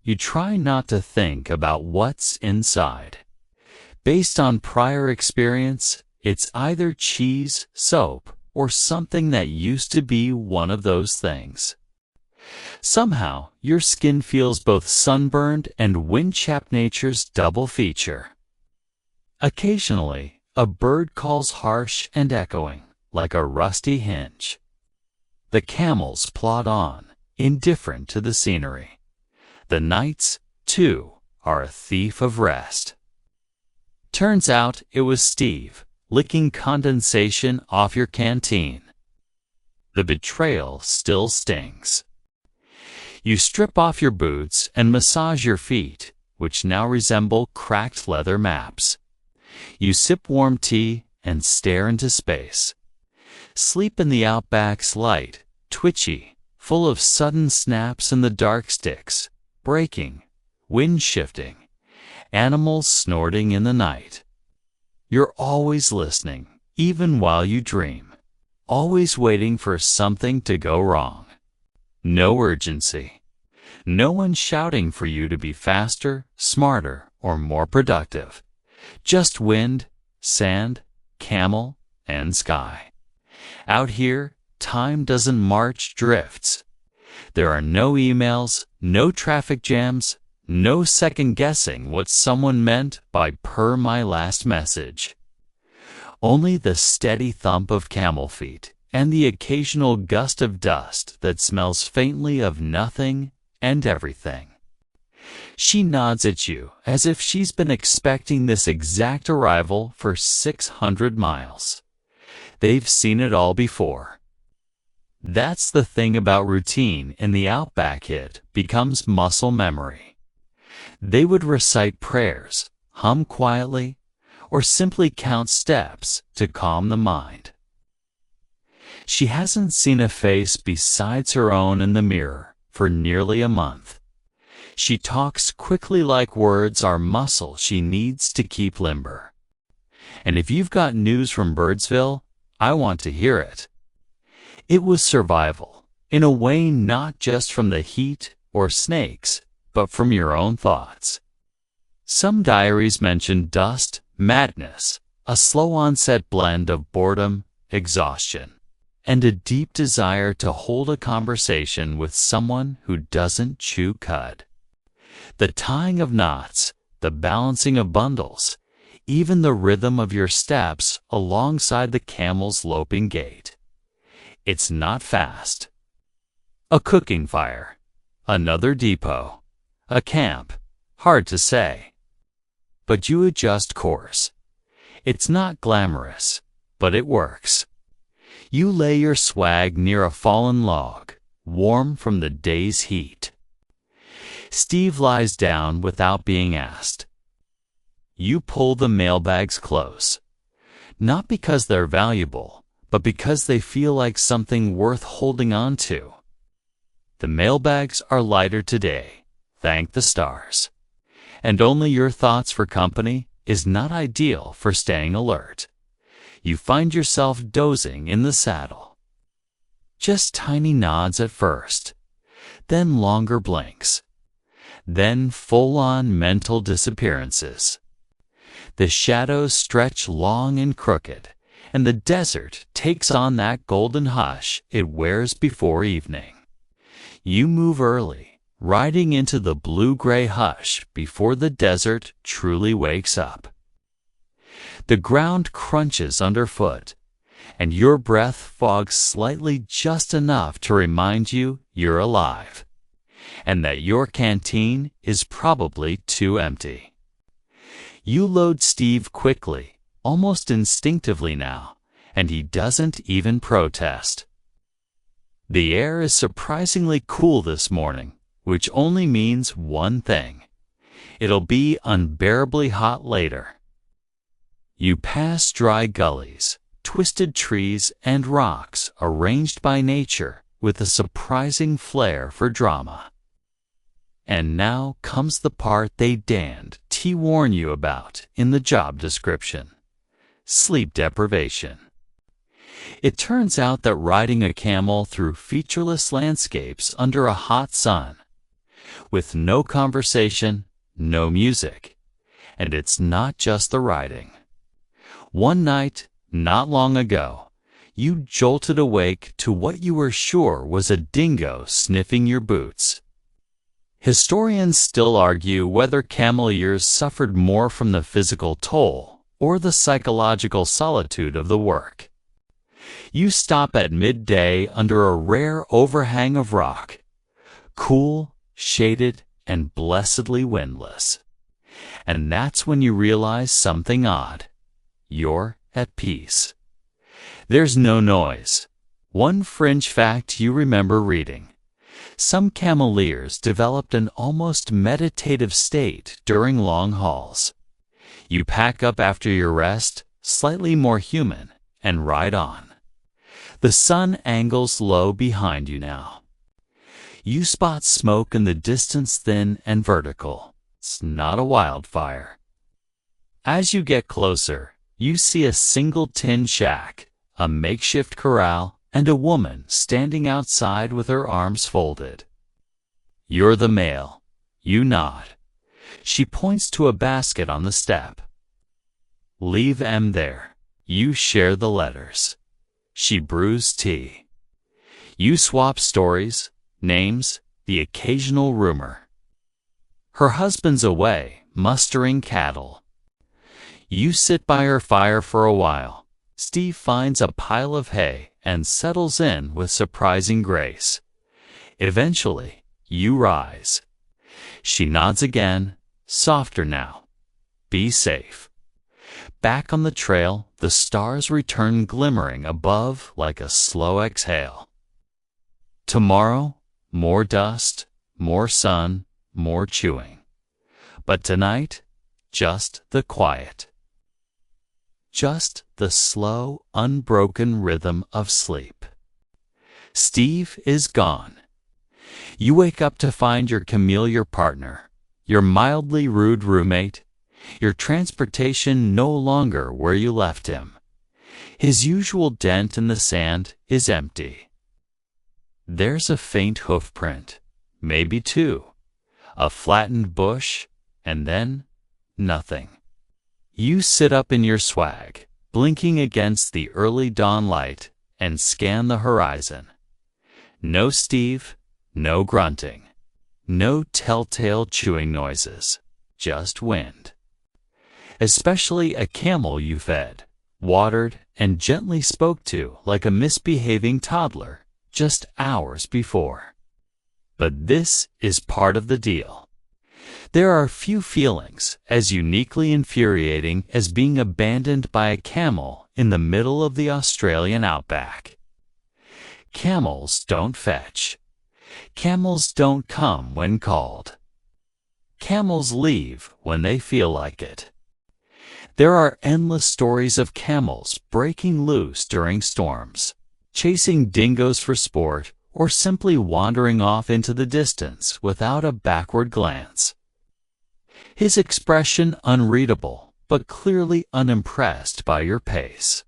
You try not to think about what's inside. Based on prior experience, it's either cheese, soap, or something that used to be one of those things. Somehow, your skin feels both sunburned and wind-chapped, nature's double feature. Occasionally, a bird calls harsh and echoing, like a rusty hinge. The camels plod on, indifferent to the scenery. The nights, too, are a thief of rest. Turns out it was Steve, licking condensation off your canteen. The betrayal still stings. You strip off your boots and massage your feet, which now resemble cracked leather maps. You sip warm tea and stare into space. Sleep in the Outback's light, twitchy, full of sudden snaps in the dark sticks, breaking, wind shifting, animals snorting in the night. You're always listening, even while you dream, always waiting for something to go wrong. No urgency. No one shouting for you to be faster, smarter, or more productive. Just wind, sand, camel, and sky. Out here, time doesn't march, drifts. There are no emails, no traffic jams, no second-guessing what someone meant by "per my last message." Only the steady thump of camel feet and the occasional gust of dust that smells faintly of nothing and everything. She nods at you as if she's been expecting this exact arrival for 600 miles. They've seen it all before. That's the thing about routine in the Outback, it becomes muscle memory. They would recite prayers, hum quietly, or simply count steps to calm the mind. She hasn't seen a face besides her own in the mirror for nearly a month. She talks quickly like words are muscle she needs to keep limber. And if you've got news from Birdsville, I want to hear it. It was survival, in a way not just from the heat or snakes, but from your own thoughts. Some diaries mention dust, madness, a slow onset blend of boredom, exhaustion, and a deep desire to hold a conversation with someone who doesn't chew cud. The tying of knots, the balancing of bundles, even the rhythm of your steps alongside the camel's loping gait. It's not fast. A cooking fire, another depot, a camp, hard to say. But you adjust course. It's not glamorous, but it works. You lay your swag near a fallen log, warm from the day's heat. Steve lies down without being asked. You pull the mailbags close, not because they're valuable, but because they feel like something worth holding on to. The mailbags are lighter today, thank the stars. And only your thoughts for company is not ideal for staying alert. You find yourself dozing in the saddle. Just tiny nods at first, then longer blinks, then full-on mental disappearances. The shadows stretch long and crooked, and the desert takes on that golden hush it wears before evening. You move early, riding into the blue-gray hush before the desert truly wakes up. The ground crunches underfoot, and your breath fogs slightly just enough to remind you you're alive, and that your canteen is probably too empty. You load Steve quickly, almost instinctively now, and he doesn't even protest. The air is surprisingly cool this morning, which only means one thing. It'll be unbearably hot later. You pass dry gullies, twisted trees, and rocks arranged by nature with a surprising flair for drama. And now comes the part they danned to warn you about in the job description: sleep deprivation. It turns out that riding a camel through featureless landscapes under a hot sun, with no conversation, no music, and it's not just the riding. One night, not long ago, you jolted awake to what you were sure was a dingo sniffing your boots. Historians still argue whether cameleers suffered more from the physical toll or the psychological solitude of the work. You stop at midday under a rare overhang of rock, cool, shaded, and blessedly windless. And that's when you realize something odd. You're at peace. There's no noise. One fringe fact you remember reading: some cameleers developed an almost meditative state during long hauls. You pack up after your rest, slightly more human, and ride on. The sun angles low behind you now. You spot smoke in the distance, thin and vertical. It's not a wildfire. As you get closer, you see a single tin shack, a makeshift corral, and a woman standing outside with her arms folded. You're the male. You nod. She points to a basket on the step. Leave M there. You share the letters. She brews tea. You swap stories, names, the occasional rumor. Her husband's away, mustering cattle. You sit by her fire for a while. Steve finds a pile of hay and settles in with surprising grace. Eventually, you rise. She nods again, softer now. Be safe. Back on the trail, the stars return glimmering above like a slow exhale. Tomorrow, more dust, more sun, more chewing. But tonight, just the quiet. Just the slow, unbroken rhythm of sleep. Steve is gone. You wake up to find your cameleer partner, your mildly rude roommate, your transportation no longer where you left him. His usual dent in the sand is empty. There's a faint hoof print, maybe two, a flattened bush, and then nothing. You sit up in your swag, blinking against the early dawn light, and scan the horizon. No Steve, no grunting, no telltale chewing noises, just wind. Especially a camel you fed, watered, and gently spoke to like a misbehaving toddler just hours before. But this is part of the deal. There are few feelings as uniquely infuriating as being abandoned by a camel in the middle of the Australian Outback. Camels don't fetch. Camels don't come when called. Camels leave when they feel like it. There are endless stories of camels breaking loose during storms, chasing dingoes for sport, or simply wandering off into the distance without a backward glance. His expression unreadable, but clearly unimpressed by your pace.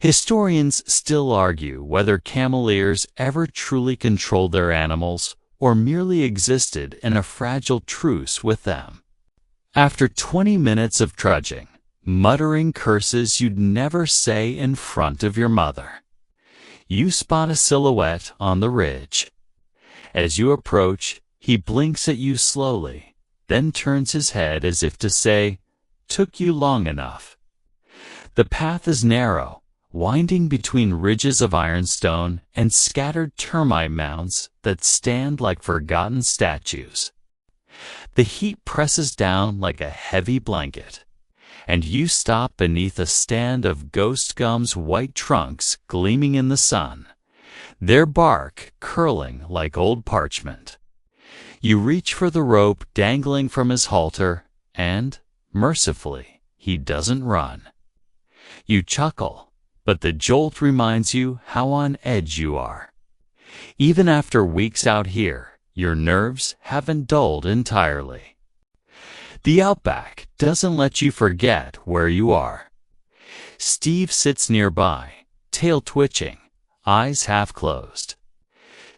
Historians still argue whether cameleers ever truly controlled their animals or merely existed in a fragile truce with them. After 20 minutes of trudging, muttering curses you'd never say in front of your mother, you spot a silhouette on the ridge. As you approach, he blinks at you slowly, then turns his head as if to say, "Took you long enough." The path is narrow, winding between ridges of ironstone and scattered termite mounds that stand like forgotten statues. The heat presses down like a heavy blanket, and you stop beneath a stand of ghost gum's white trunks gleaming in the sun, their bark curling like old parchment. You reach for the rope dangling from his halter, and, mercifully, he doesn't run. You chuckle, but the jolt reminds you how on edge you are. Even after weeks out here, your nerves haven't dulled entirely. The Outback doesn't let you forget where you are. Steve sits nearby, tail twitching, eyes half closed.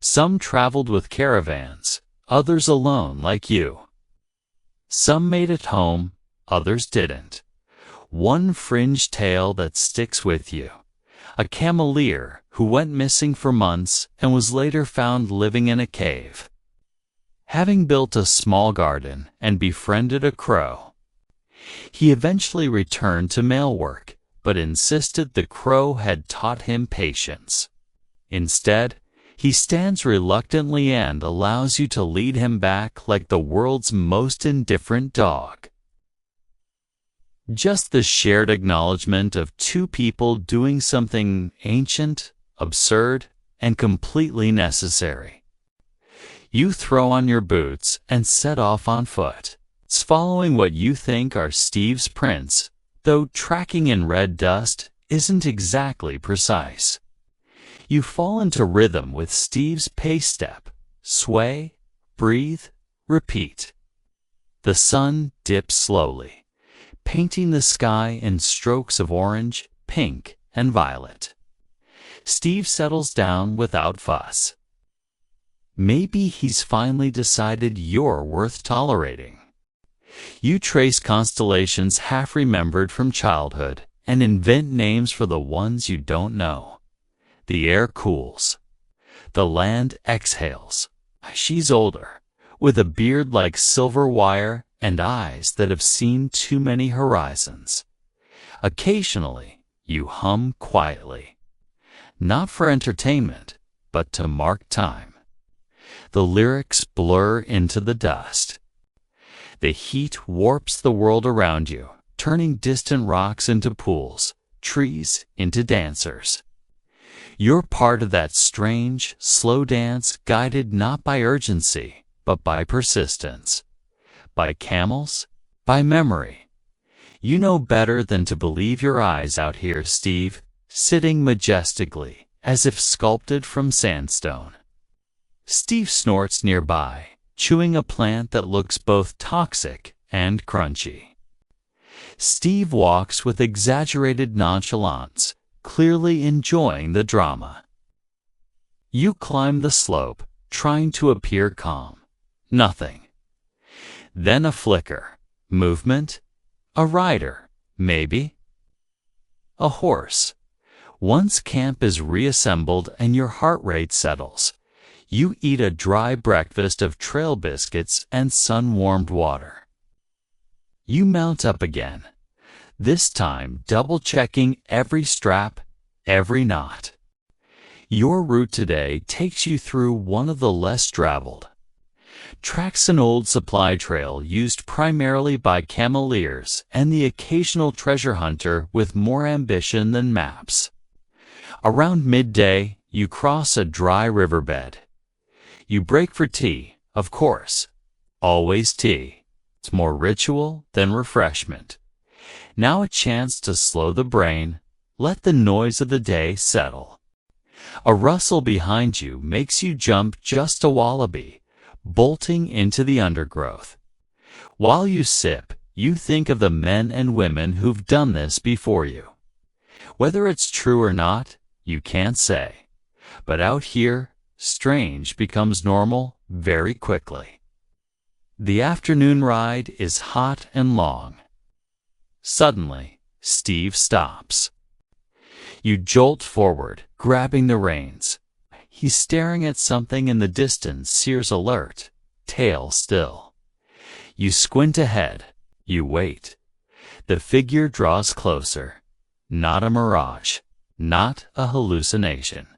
Some traveled with caravans, others alone like you. Some made it home, others didn't. One fringed tale that sticks with you. A cameleer who went missing for months and was later found living in a cave. Having built a small garden and befriended a crow, he eventually returned to mail work, but insisted the crow had taught him patience. Instead, he stands reluctantly and allows you to lead him back like the world's most indifferent dog. Just the shared acknowledgement of two people doing something ancient, absurd, and completely necessary. You throw on your boots and set off on foot, following what you think are Steve's prints, though tracking in red dust isn't exactly precise. You fall into rhythm with Steve's pace step, sway, breathe, repeat. The sun dips slowly, painting the sky in strokes of orange, pink, and violet. Steve settles down without fuss. Maybe he's finally decided you're worth tolerating. You trace constellations half remembered from childhood and invent names for the ones you don't know. The air cools. The land exhales. She's older, with a beard like silver wire and eyes that have seen too many horizons. Occasionally, you hum quietly. Not for entertainment, but to mark time. The lyrics blur into the dust. The heat warps the world around you, turning distant rocks into pools, trees into dancers. You're part of that strange, slow dance guided not by urgency, but by persistence. By camels, by memory. You know better than to believe your eyes out here, Steve, sitting majestically, as if sculpted from sandstone. Steve snorts nearby, chewing a plant that looks both toxic and crunchy. Steve walks with exaggerated nonchalance, clearly enjoying the drama. You climb the slope, trying to appear calm. Nothing. Then a flicker, movement, a rider, maybe. A horse. Once camp is reassembled and your heart rate settles, you eat a dry breakfast of trail biscuits and sun-warmed water. You mount up again, this time double-checking every strap, every knot. Your route today takes you through one of the less traveled. Tracks an old supply trail used primarily by cameleers and the occasional treasure hunter with more ambition than maps. Around midday, you cross a dry riverbed. You break for tea, of course. Always tea. It's more ritual than refreshment. Now a chance to slow the brain, let the noise of the day settle. A rustle behind you makes you jump just a wallaby, bolting into the undergrowth. While you sip, you think of the men and women who've done this before you. Whether it's true or not, you can't say. But out here, strange becomes normal very quickly. The afternoon ride is hot and long. Suddenly, Steve stops. You jolt forward, grabbing the reins. He's staring at something in the distance, Sears alert, tail still. You squint ahead. You wait. The figure draws closer. Not a mirage. Not a hallucination.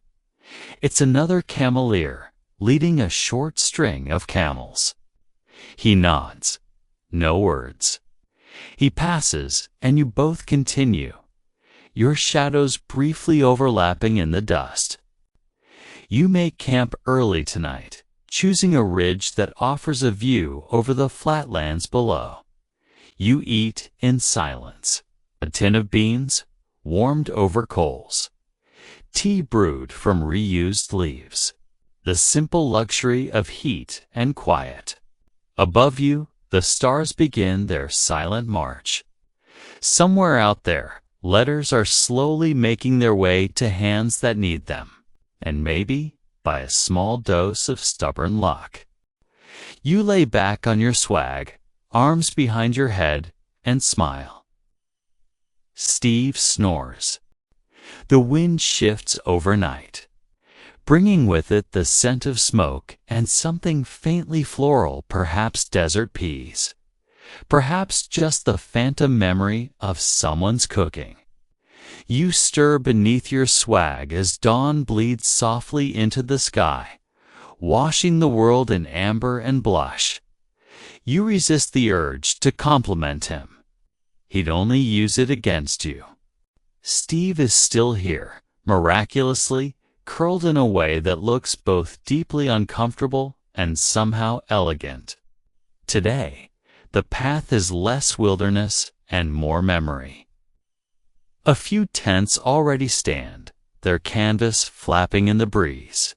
It's another cameleer, leading a short string of camels. He nods. No words. He passes, and you both continue, your shadows briefly overlapping in the dust. You make camp early tonight, choosing a ridge that offers a view over the flatlands below. You eat in silence. A tin of beans, warmed over coals. Tea brewed from reused leaves. The simple luxury of heat and quiet. Above you, the stars begin their silent march. Somewhere out there, letters are slowly making their way to hands that need them, and maybe by a small dose of stubborn luck. You lay back on your swag, arms behind your head, and smile. Steve snores. The wind shifts overnight, bringing with it the scent of smoke and something faintly floral, perhaps desert peas. Perhaps just the phantom memory of someone's cooking. You stir beneath your swag as dawn bleeds softly into the sky, washing the world in amber and blush. You resist the urge to compliment him. He'd only use it against you. Steve is still here, miraculously, curled in a way that looks both deeply uncomfortable and somehow elegant. Today, the path is less wilderness and more memory. A few tents already stand, their canvas flapping in the breeze.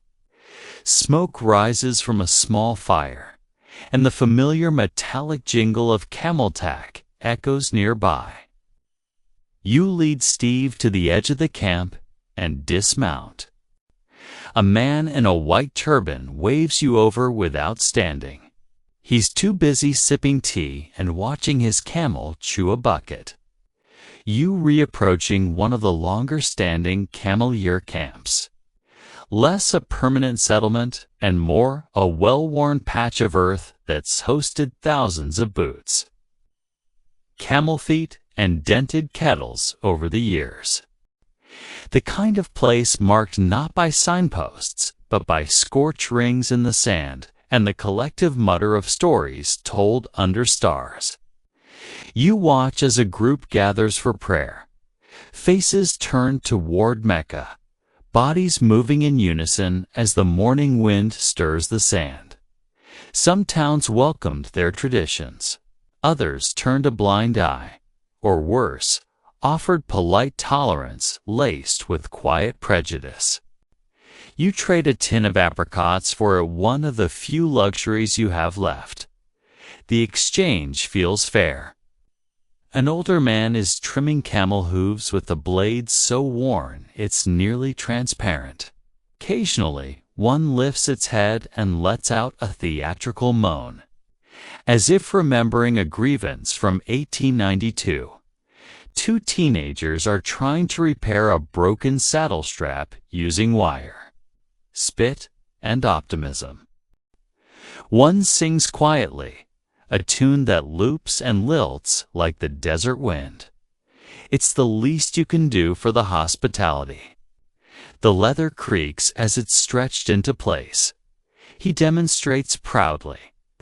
Smoke rises from a small fire, and the familiar metallic jingle of camel tack echoes nearby. You lead Steve to the edge of the camp and dismount. A man in a white turban waves you over without standing. He's too busy sipping tea and watching his camel chew a bucket. You reapproaching one of the longer-standing cameleer camps. Less a permanent settlement and more a well-worn patch of earth that's hosted thousands of boots, camel feet, and dented kettles over the years. The kind of place marked not by signposts, but by scorch rings in the sand and the collective mutter of stories told under stars. You watch as a group gathers for prayer. Faces turned toward Mecca, bodies moving in unison as the morning wind stirs the sand. Some towns welcomed their traditions. Others turned a blind eye, or worse, offered polite tolerance laced with quiet prejudice. You trade a tin of apricots for one of the few luxuries you have left. The exchange feels fair. An older man is trimming camel hooves with the blade so worn it's nearly transparent. Occasionally, one lifts its head and lets out a theatrical moan, as if remembering a grievance from 1892. Two teenagers are trying to repair a broken saddle strap using wire, spit, and optimism. One sings quietly, a tune that loops and lilts like the desert wind. It's the least you can do for the hospitality. The leather creaks as it's stretched into place. He demonstrates proudly.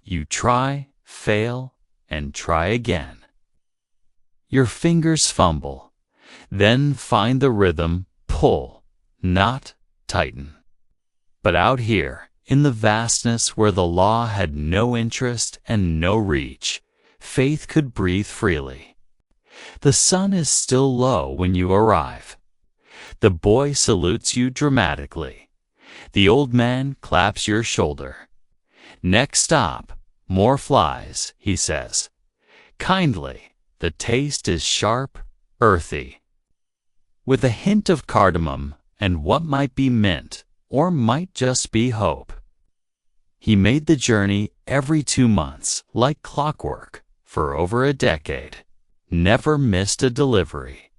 You try, fail, and try again. Your fingers fumble, then find the rhythm, pull, not tighten. But out here, in the vastness where the law had no interest and no reach, faith could breathe freely. The sun is still low when you arrive. The boy salutes you dramatically. The old man claps your shoulder. Next stop, more flies, he says. Kindly, the taste is sharp, earthy, with a hint of cardamom and what might be mint, or might just be hope. He made the journey every 2 months, like clockwork, for over a decade. Never missed a delivery.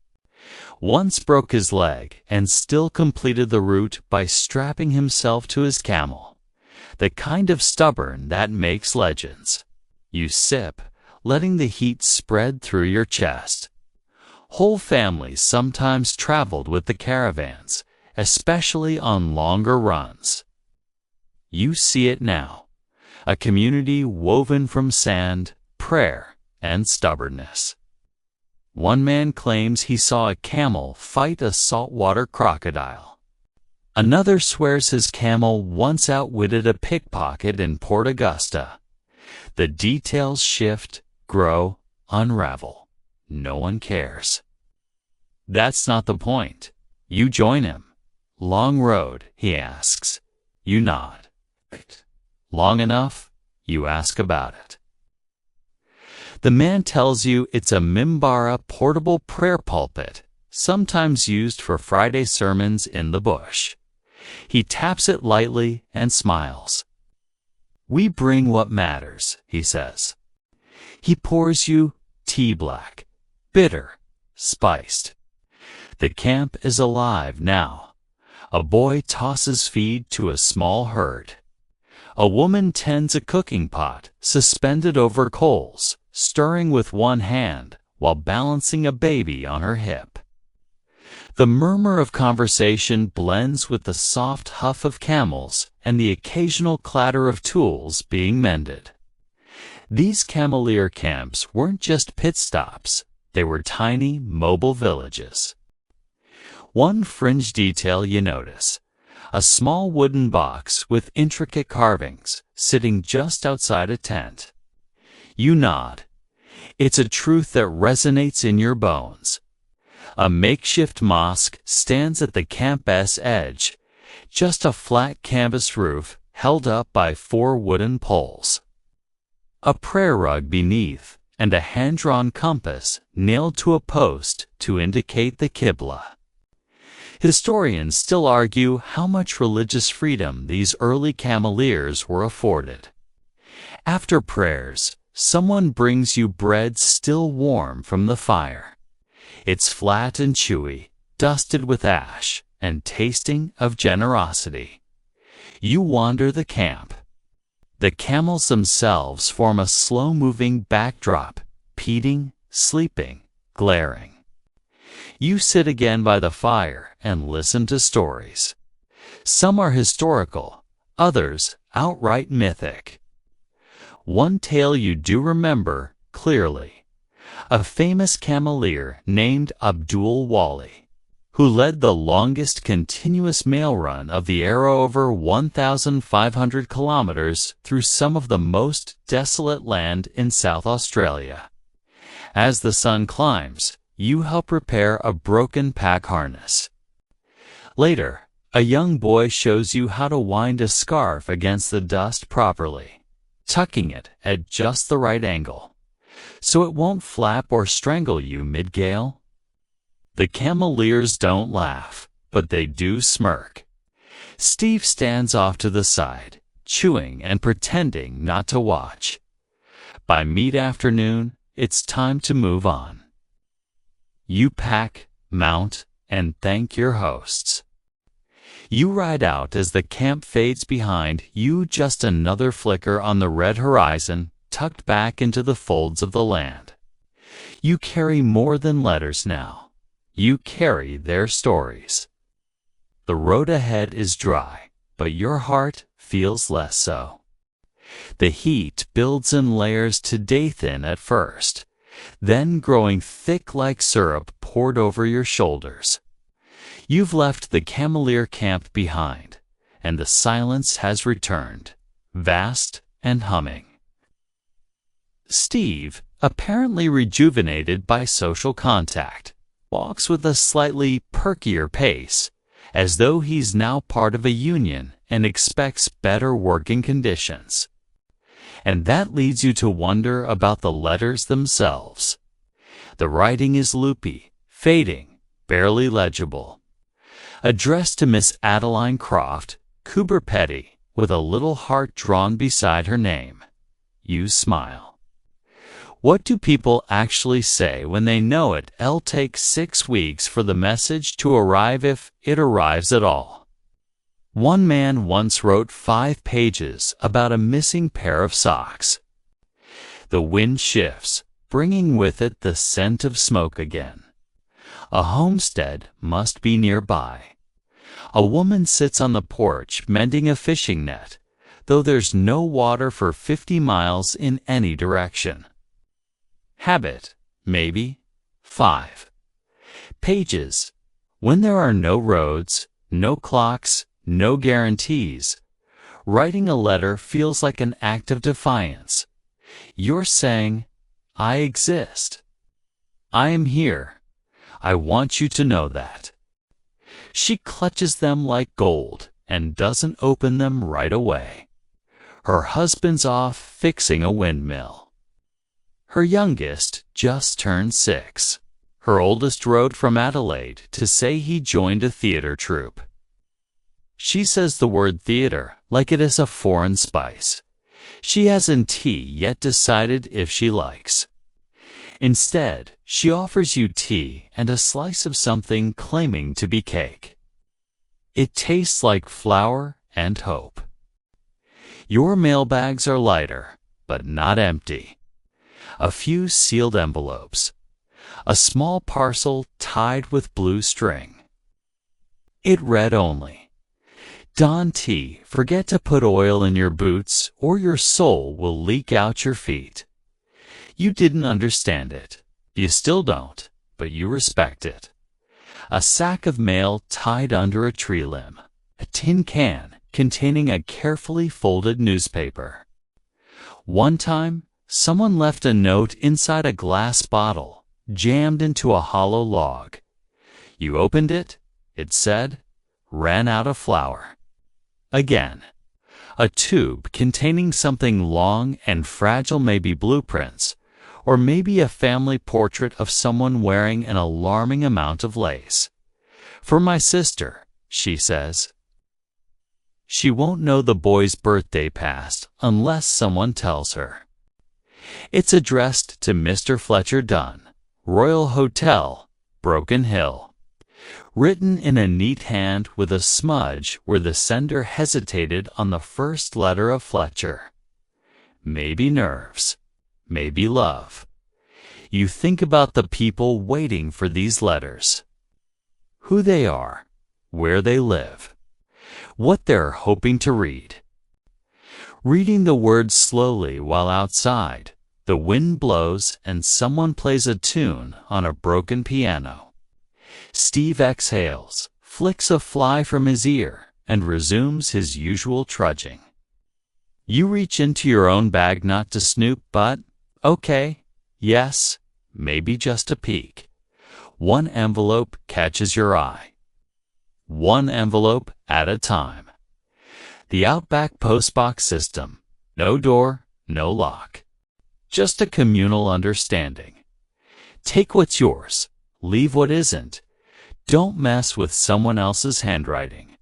Once broke his leg and still completed the route by strapping himself to his camel. The kind of stubborn that makes legends. You sip, letting the heat spread through your chest. Whole families sometimes traveled with the caravans, especially on longer runs. You see it now, a community woven from sand, prayer, and stubbornness. One man claims he saw a camel fight a saltwater crocodile. Another swears his camel once outwitted a pickpocket in Port Augusta. The details shift, grow, unravel. No one cares. That's not the point. You join him. Long road, he asks. You nod. Long enough? You ask about it. The man tells you it's a Mimbara portable prayer pulpit, sometimes used for Friday sermons in the bush. He taps it lightly and smiles. We bring what matters, he says. He pours you tea black, bitter, spiced. The camp is alive now. A boy tosses feed to a small herd. A woman tends a cooking pot suspended over coals, stirring with one hand while balancing a baby on her hip. The murmur of conversation blends with the soft huff of camels and the occasional clatter of tools being mended. These cameleer camps weren't just pit stops, they were tiny, mobile villages. One fringe detail you notice: a small wooden box with intricate carvings sitting just outside a tent. You nod. It's a truth that resonates in your bones. A makeshift mosque stands at the camp's edge, just a flat canvas roof held up by 4 wooden poles. A prayer rug beneath, and a hand-drawn compass nailed to a post to indicate the Qibla. Historians still argue how much religious freedom these early cameleers were afforded. After prayers, someone brings you bread still warm from the fire. It's flat and chewy, dusted with ash, and tasting of generosity. You wander the camp. The camels themselves form a slow-moving backdrop, peating, sleeping, glaring. You sit again by the fire and listen to stories. Some are historical, others outright mythic. One tale you do remember clearly: a famous cameleer named Abdul Wali, who led the longest continuous mail run of the era, over 1,500 kilometers through some of the most desolate land in South Australia. As the sun climbs, you help repair a broken pack harness. Later, a young boy shows you how to wind a scarf against the dust properly, tucking it at just the right angle, so it won't flap or strangle you mid-gale. The cameleers don't laugh, but they do smirk. Steve stands off to the side, chewing and pretending not to watch. By mid-afternoon, it's time to move on. You pack, mount, and thank your hosts. You ride out as the camp fades behind you, just another flicker on the red horizon, tucked back into the folds of the land. You carry more than letters now. You carry their stories. The road ahead is dry, but your heart feels less so. The heat builds in layers today thin at first, then growing thick like syrup poured over your shoulders. You've left the cameleer camp behind, and the silence has returned, vast and humming. Steve, apparently rejuvenated by social contact, walks with a slightly perkier pace, as though he's now part of a union and expects better working conditions. And that leads you to wonder about the letters themselves. The writing is loopy, fading, barely legible. Addressed to Miss Adeline Croft, Coober Petty, with a little heart drawn beside her name. You smile. What do people actually say when they know it'll take 6 weeks for the message to arrive, if it arrives at all? One man once wrote 5 pages about a missing pair of socks. The wind shifts, bringing with it the scent of smoke again. A homestead must be nearby. A woman sits on the porch mending a fishing net, though there's no water for 50 miles in any direction. Habit, maybe. 5 pages. When there are no roads, no clocks, no guarantees, writing a letter feels like an act of defiance. You're saying, I exist. I am here. I want you to know that. She clutches them like gold and doesn't open them right away. Her husband's off fixing a windmill. Her youngest just turned 6. Her oldest wrote from Adelaide to say he joined a theater troupe. She says the word theater like it is a foreign spice. She hasn't yet decided if she likes. Instead, she offers you tea and a slice of something claiming to be cake. It tastes like flour and hope. Your mailbags are lighter, but not empty. A few sealed envelopes. A small parcel tied with blue string. It read only, Don T. Forget to put oil in your boots or your soul will leak out your feet. You didn't understand it. You still don't, but you respect it. A sack of mail tied under a tree limb. A tin can containing a carefully folded newspaper. One time, someone left a note inside a glass bottle, jammed into a hollow log. You opened it, it said, ran out of flour. Again, a tube containing something long and fragile, maybe blueprints, or maybe a family portrait of someone wearing an alarming amount of lace. For my sister, she says. She won't know the boy's birthday passed unless someone tells her. It's addressed to Mr. Fletcher Dunn, Royal Hotel, Broken Hill. Written in a neat hand with a smudge where the sender hesitated on the first letter of Fletcher. Maybe nerves, maybe love. You think about the people waiting for these letters. Who they are, where they live, what they're hoping to read. Reading the words slowly while outside, the wind blows and someone plays a tune on a broken piano. Steve exhales, flicks a fly from his ear, and resumes his usual trudging. You reach into your own bag not to snoop, but, okay, yes, maybe just a peek. One envelope catches your eye. One envelope at a time. The Outback postbox system. No door, no lock. Just a communal understanding. Take what's yours, leave what isn't. Don't mess with someone else's handwriting.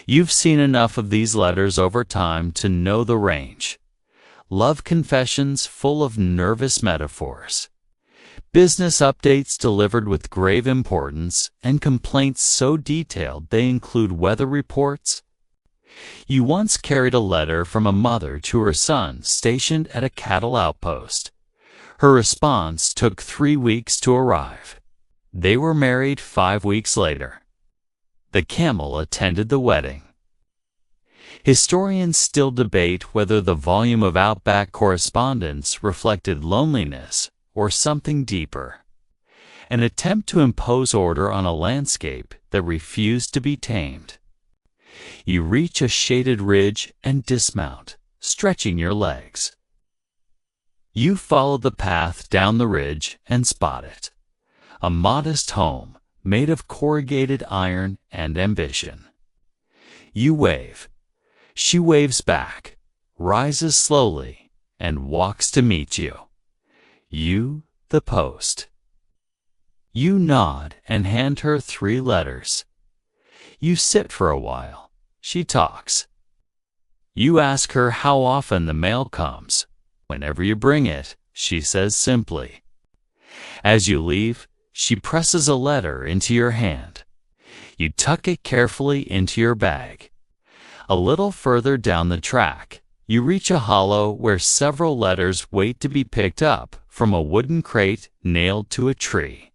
You've seen enough of these letters over time to know the range. Love confessions full of nervous metaphors. Business updates delivered with grave importance, and complaints so detailed they include weather reports. You once carried a letter from a mother to her son stationed at a cattle outpost. Her response took 3 weeks to arrive. They were married 5 weeks later. The camel attended the wedding. Historians still debate whether the volume of Outback correspondence reflected loneliness or something deeper, an attempt to impose order on a landscape that refused to be tamed. You reach a shaded ridge and dismount, stretching your legs. You follow the path down the ridge and spot it. A modest home made of corrugated iron and ambition. You wave. She waves back, rises slowly, and walks to meet you. You, the post. You nod and hand her 3 letters. You sit for a while. She talks. You ask her how often the mail comes. Whenever you bring it, she says simply. As you leave, she presses a letter into your hand. You tuck it carefully into your bag. A little further down the track, you reach a hollow where several letters wait to be picked up from a wooden crate nailed to a tree.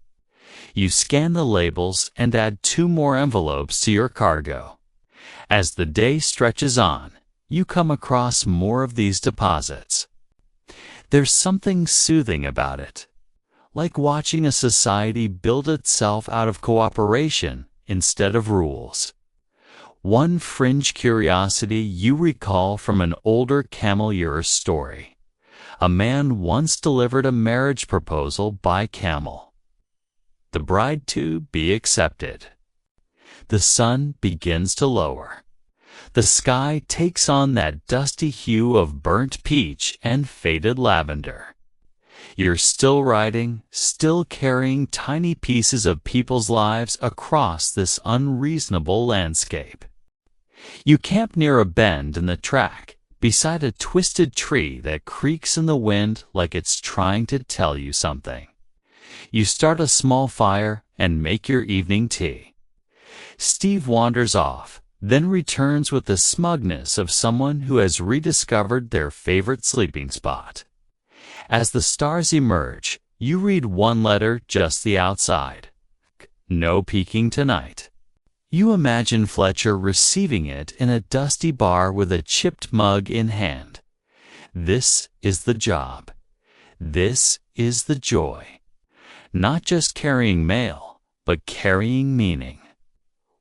You scan the labels and add 2 more envelopes to your cargo. As the day stretches on, you come across more of these deposits. There's something soothing about it, like watching a society build itself out of cooperation instead of rules. One fringe curiosity you recall from an older cameleers story. A man once delivered a marriage proposal by camel. The bride to be accepted. The sun begins to lower. The sky takes on that dusty hue of burnt peach and faded lavender. You're still riding, still carrying tiny pieces of people's lives across this unreasonable landscape. You camp near a bend in the track, beside a twisted tree that creaks in the wind like it's trying to tell you something. You start a small fire and make your evening tea. Steve wanders off, then returns with the smugness of someone who has rediscovered their favorite sleeping spot. As the stars emerge, you read 1 letter just the outside. No peeking tonight. You imagine Fletcher receiving it in a dusty bar with a chipped mug in hand. This is the job. This is the joy. Not just carrying mail, but carrying meaning.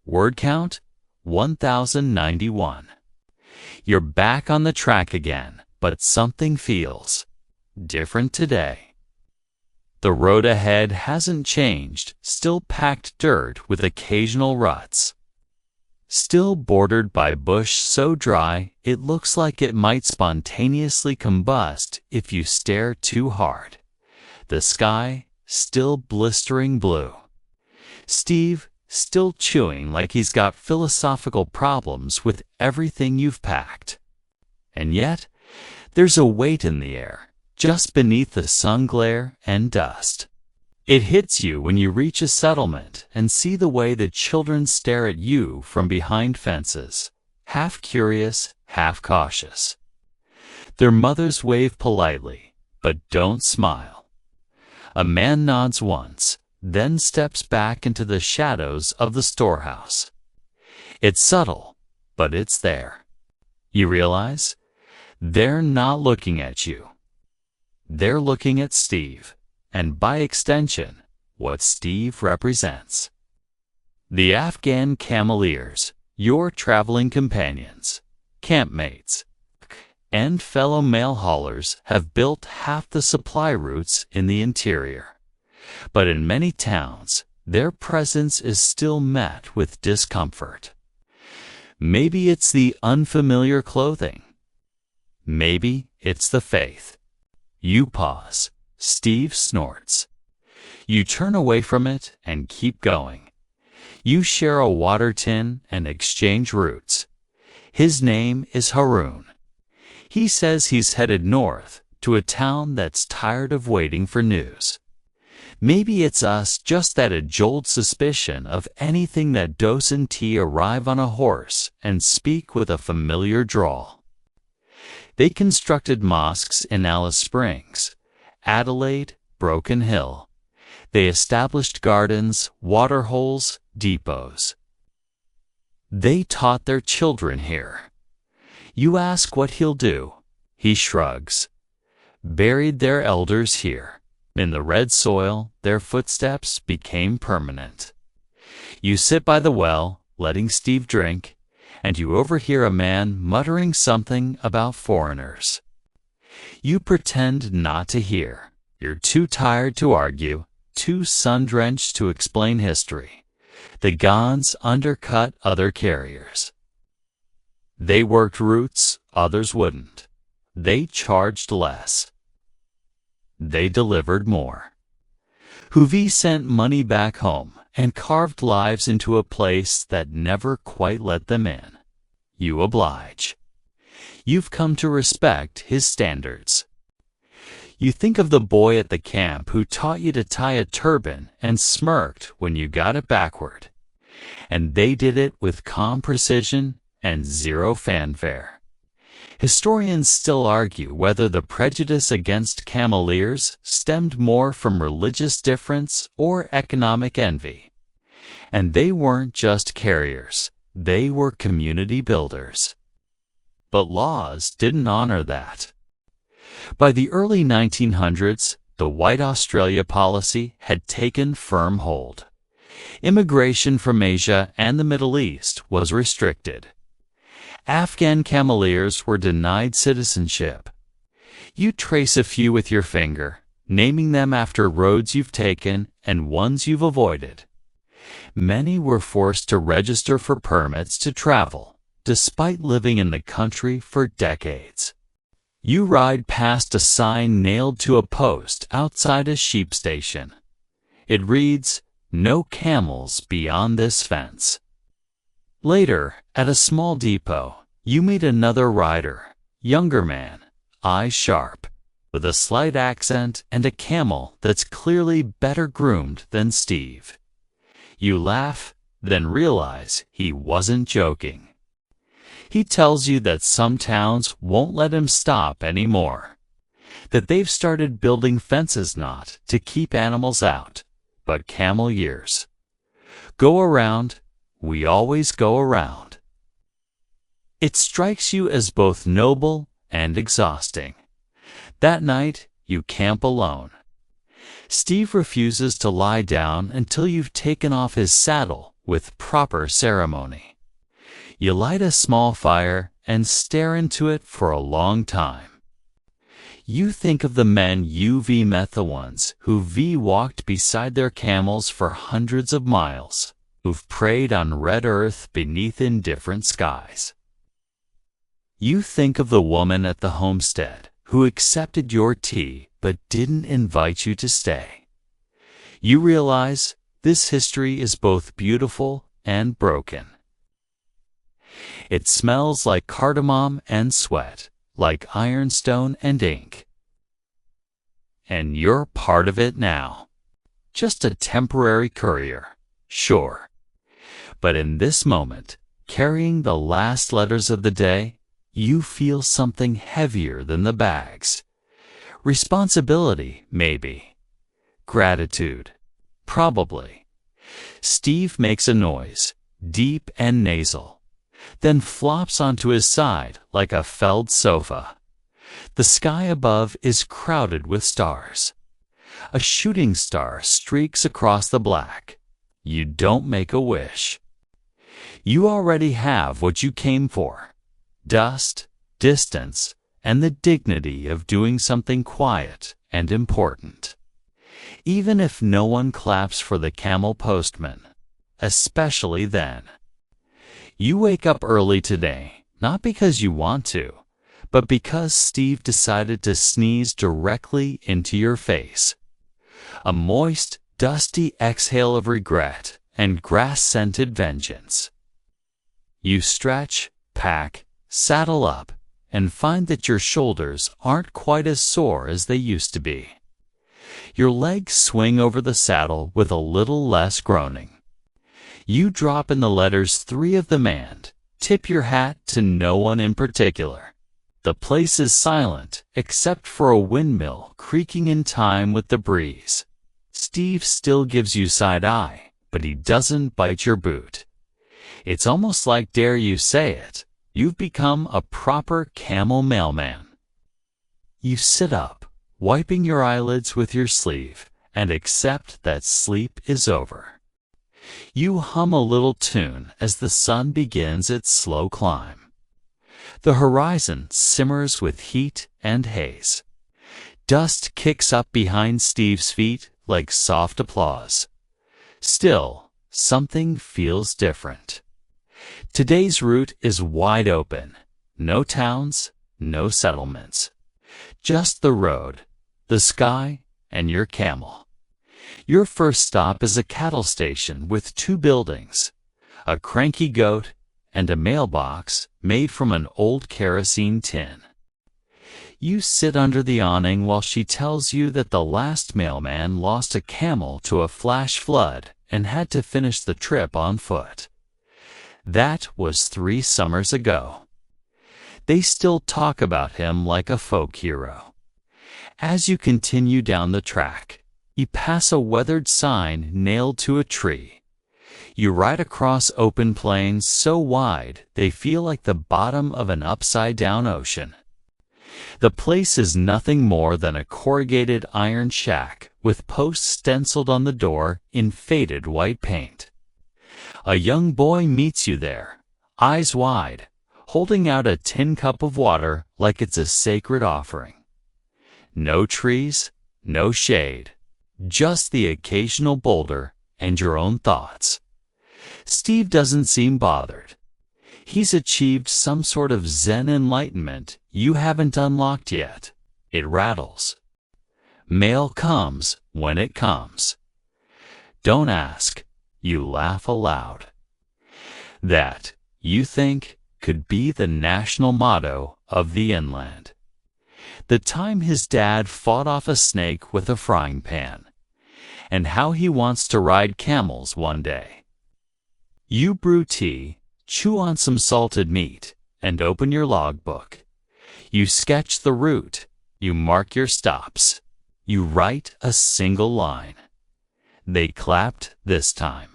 Word count? 1091. You're back on the track again, but something feels different today. The road ahead hasn't changed, still packed dirt with occasional ruts. Still bordered by bush so dry it looks like it might spontaneously combust if you stare too hard. The sky still blistering blue. Steve still chewing like he's got philosophical problems with everything you've packed. And yet, there's a weight in the air, just beneath the sun glare and dust. It hits you when you reach a settlement and see the way the children stare at you from behind fences, half curious, half cautious. Their mothers wave politely, but don't smile. A man nods once, then steps back into the shadows of the storehouse. It's subtle, but it's there. You realize they're not looking at you. They're looking at Steve, and by extension, what Steve represents. The Afghan cameleers, your traveling companions, campmates, and fellow mail haulers have built half the supply routes in the interior. But in many towns, their presence is still met with discomfort. Maybe it's the unfamiliar clothing. Maybe it's the faith. You pause. Steve snorts. You turn away from it and keep going. You share a water tin and exchange routes. His name is Haroon. He says he's headed north to a town that's tired of waiting for news. Maybe it's us just that ejolted suspicion of anything that Dos and T arrive on a horse and speak with a familiar drawl. They constructed mosques in Alice Springs, Adelaide, Broken Hill. They established gardens, water holes, depots. They taught their children here. You ask what he'll do. He shrugs. Buried their elders here. In the red soil, their footsteps became permanent. You sit by the well, letting Steve drink, and you overhear a man muttering something about foreigners. You pretend not to hear. You're too tired to argue, too sun-drenched to explain history. The Gans undercut other carriers. They worked routes, others wouldn't. They charged less. They delivered more. Huvi sent money back home and carved lives into a place that never quite let them in. You oblige. You've come to respect his standards. You think of the boy at the camp who taught you to tie a turban and smirked when you got it backward. And they did it with calm precision and zero fanfare. Historians still argue whether the prejudice against cameleers stemmed more from religious difference or economic envy. And they weren't just carriers, they were community builders. But laws didn't honor that. By the early 1900s, the White Australia policy had taken firm hold. Immigration from Asia and the Middle East was restricted. Afghan cameleers were denied citizenship. You trace a few with your finger, naming them after roads you've taken and ones you've avoided. Many were forced to register for permits to travel, despite living in the country for decades. You ride past a sign nailed to a post outside a sheep station. It reads, "No camels beyond this fence." Later, at a small depot, you meet another rider, younger man, eyes sharp, with a slight accent and a camel that's clearly better groomed than Steve. You laugh, then realize he wasn't joking. He tells you that some towns won't let him stop anymore, that they've started building fences not to keep animals out, but camel years. Go around, we always go around. It strikes you as both noble and exhausting. That night, you camp alone. Steve refuses to lie down until you've taken off his saddle with proper ceremony. You light a small fire and stare into it for a long time. You think of the men you've met, the ones who've walked beside their camels for hundreds of miles, who've prayed on red earth beneath indifferent skies. You think of the woman at the homestead who accepted your tea but didn't invite you to stay. You realize this history is both beautiful and broken. It smells like cardamom and sweat, like ironstone and ink. And you're part of it now. Just a temporary courier, sure. But in this moment, carrying the last letters of the day, you feel something heavier than the bags. Responsibility, maybe. Gratitude, probably. Steve makes a noise, deep and nasal, then flops onto his side like a felled sofa. The sky above is crowded with stars. A shooting star streaks across the black. You don't make a wish. You already have what you came for: dust, distance, and the dignity of doing something quiet and important. Even if no one claps for the Camel Postmen, especially then. You wake up early today, not because you want to, but because Steve decided to sneeze directly into your face. A moist, dusty exhale of regret and grass-scented vengeance. You stretch, pack, saddle up, and find that your shoulders aren't quite as sore as they used to be. Your legs swing over the saddle with a little less groaning. You drop in the letters 3 of the mand, tip your hat to no one in particular. The place is silent, except for a windmill creaking in time with the breeze. Steve still gives you side-eye, but he doesn't bite your boot. It's almost like dare you say it, You've become a proper camel mailman. You sit up, wiping your eyelids with your sleeve, and accept that sleep is over. You hum a little tune as the sun begins its slow climb. The horizon simmers with heat and haze. Dust kicks up behind Steve's feet like soft applause. Still, something feels different. Today's route is wide open. No towns, no settlements. Just the road, the sky, and your camel. Your first stop is a cattle station with 2 buildings, a cranky goat, and a mailbox made from an old kerosene tin. You sit under the awning while she tells you that the last mailman lost a camel to a flash flood and had to finish the trip on foot. That was 3 summers ago. They still talk about him like a folk hero. As you continue down the track, you pass a weathered sign nailed to a tree. You ride across open plains so wide they feel like the bottom of an upside-down ocean. The place is nothing more than a corrugated iron shack with posts stenciled on the door in faded white paint. A young boy meets you there, eyes wide, holding out a tin cup of water like it's a sacred offering. No trees, no shade, just the occasional boulder and your own thoughts. Steve doesn't seem bothered. He's achieved some sort of Zen enlightenment you haven't unlocked yet. It rattles. Mail comes when it comes. Don't ask. You laugh aloud. That, you think, could be the national motto of the inland. The time his dad fought off a snake with a frying pan, and how he wants to ride camels one day. You brew tea, chew on some salted meat, and open your logbook. You sketch the route, you mark your stops, you write a single line. They clapped this time.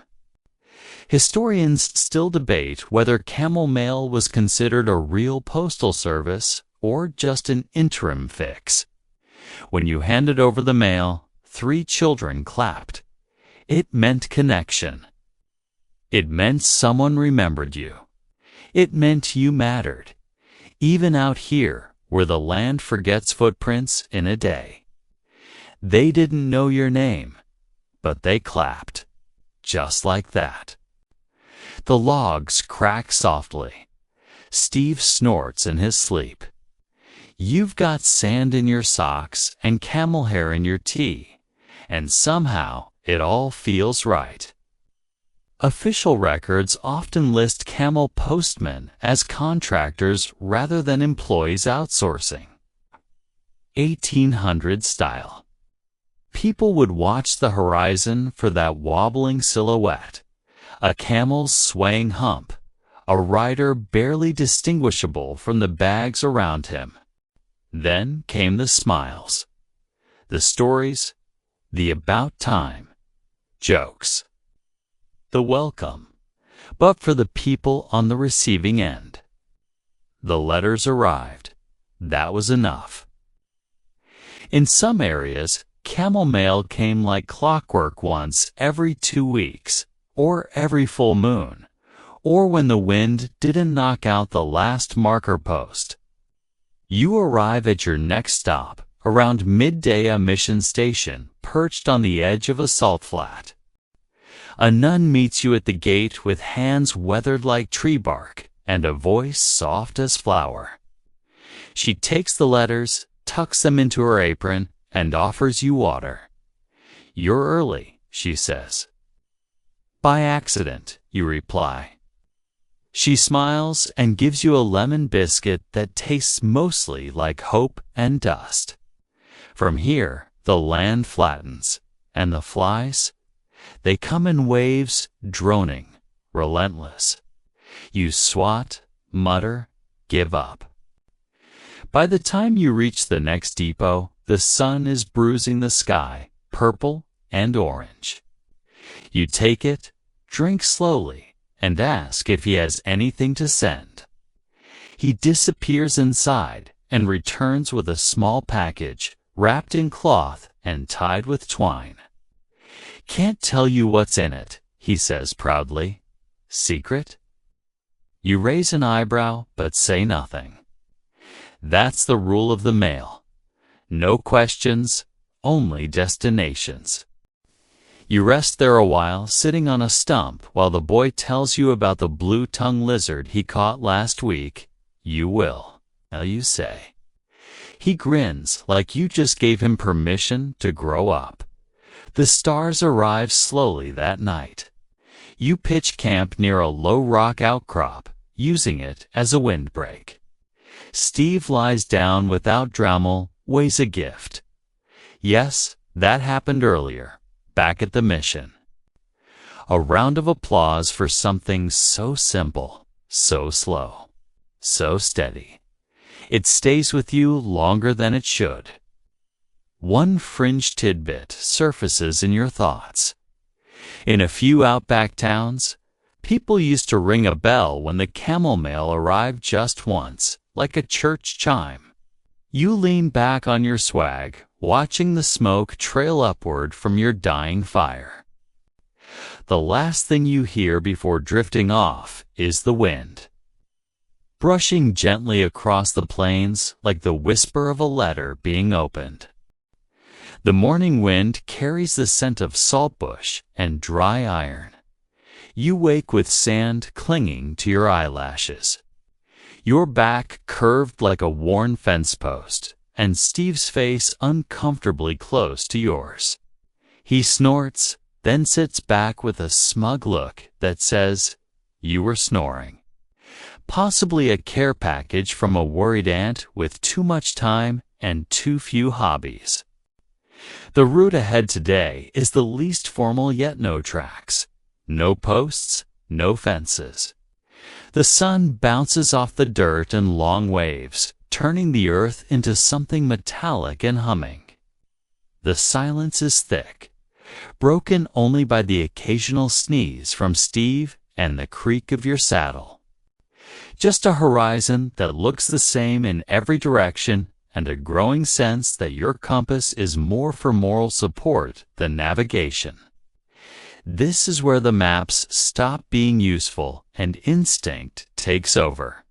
Historians still debate whether camel mail was considered a real postal service or just an interim fix. When you handed over the mail, 3 children clapped. It meant connection. It meant someone remembered you. It meant you mattered, even out here where the land forgets footprints in a day. They didn't know your name, but they clapped, just like that. The logs crack softly. Steve snorts in his sleep. You've got sand in your socks and camel hair in your tea, and somehow it all feels right. Official records often list Camel Postmen as contractors rather than employees outsourcing. 1800 style. People would watch the horizon for that wobbling silhouette, a camel's swaying hump, a rider barely distinguishable from the bags around him. Then came the smiles, the stories, the about time, jokes. The welcome, but for the people on the receiving end. The letters arrived. That was enough. In some areas, camel mail came like clockwork once every 2 weeks, or every full moon, or when the wind didn't knock out the last marker post. You arrive at your next stop around midday, a mission station perched on the edge of a salt flat. A nun meets you at the gate with hands weathered like tree bark and a voice soft as flower. She takes the letters, tucks them into her apron, and offers you water. "You're early," she says. "By accident," you reply. She smiles and gives you a lemon biscuit that tastes mostly like hope and dust. From here, the land flattens, and the flies, they come in waves, droning, relentless. You swat, mutter, give up. By the time you reach the next depot, the sun is bruising the sky, purple and orange. You take it, drink slowly, and ask if he has anything to send. He disappears inside and returns with a small package wrapped in cloth and tied with twine. "Can't tell you what's in it," he says proudly. "Secret?" You raise an eyebrow but say nothing. That's the rule of the mail. No questions, only destinations. You rest there a while, sitting on a stump, while the boy tells you about the blue-tongued lizard he caught last week. "You will," you say. He grins like you just gave him permission to grow up. The stars arrive slowly that night. You pitch camp near a low rock outcrop, using it as a windbreak. Steve lies down without Dremel, weighs a gift. Yes, that happened earlier, back at the mission. A round of applause for something so simple, so slow, so steady. It stays with you longer than it should. One fringe tidbit surfaces in your thoughts. In a few outback towns, people used to ring a bell when the camel mail arrived just once, like a church chime. You lean back on your swag, watching the smoke trail upward from your dying fire. The last thing you hear before drifting off is the wind, brushing gently across the plains like the whisper of a letter being opened. The morning wind carries the scent of saltbush and dry iron. You wake with sand clinging to your eyelashes, your back curved like a worn fence post, and Steve's face uncomfortably close to yours. He snorts, then sits back with a smug look that says, "You were snoring." Possibly a care package from a worried aunt with too much time and too few hobbies. The route ahead today is the least formal, yet no tracks. No posts, no fences. The sun bounces off the dirt in long waves, turning the earth into something metallic and humming. The silence is thick, broken only by the occasional sneeze from Steve and the creak of your saddle. Just a horizon that looks the same in every direction, and a growing sense that your compass is more for moral support than navigation. This is where the maps stop being useful and instinct takes over.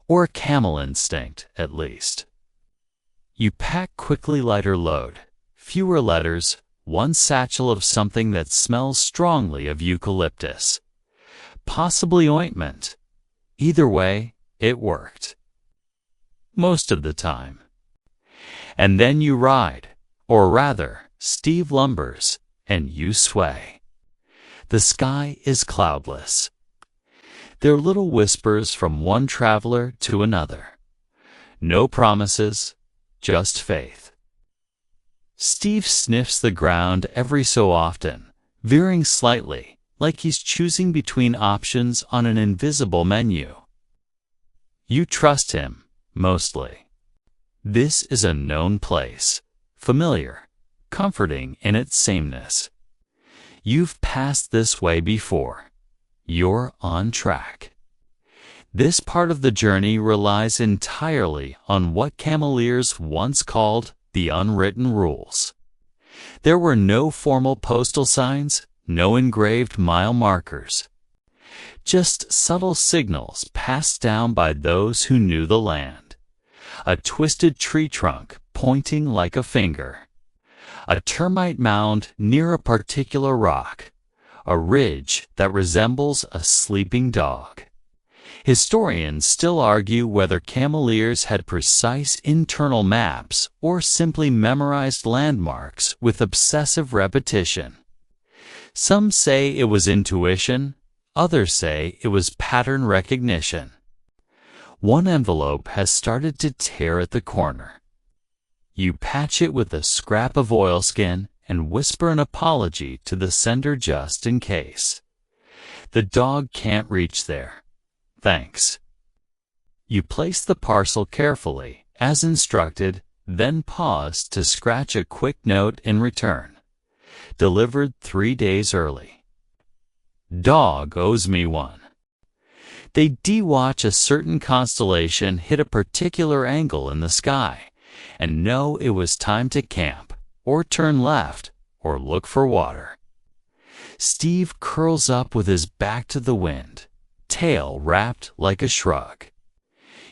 Or camel instinct, at least. You pack quickly, lighter load, fewer letters, one satchel of something that smells strongly of eucalyptus. Possibly ointment. Either way, it worked. Most of the time. And then you ride, or rather, Steve lumbers, and you sway. The sky is cloudless. There are little whispers from one traveler to another. No promises, just faith. Steve sniffs the ground every so often, veering slightly, like he's choosing between options on an invisible menu. You trust him, mostly. This is a known place, familiar, comforting in its sameness. You've passed this way before. You're on track. This part of the journey relies entirely on what cameleers once called the unwritten rules. There were no formal postal signs, no engraved mile markers. Just subtle signals passed down by those who knew the land. A twisted tree trunk pointing like a finger. A termite mound near a particular rock. A ridge that resembles a sleeping dog. Historians still argue whether cameleers had precise internal maps or simply memorized landmarks with obsessive repetition. Some say it was intuition, others say it was pattern recognition. One envelope has started to tear at the corner. You patch it with a scrap of oilskin and whisper an apology to the sender just in case. The dog can't reach there. Thanks. You place the parcel carefully, as instructed, then pause to scratch a quick note in return. Delivered 3 days early. Dog owes me one. They de-watch a certain constellation hit a particular angle in the sky and know it was time to camp, or turn left, or look for water. Steve curls up with his back to the wind, tail wrapped like a shrug.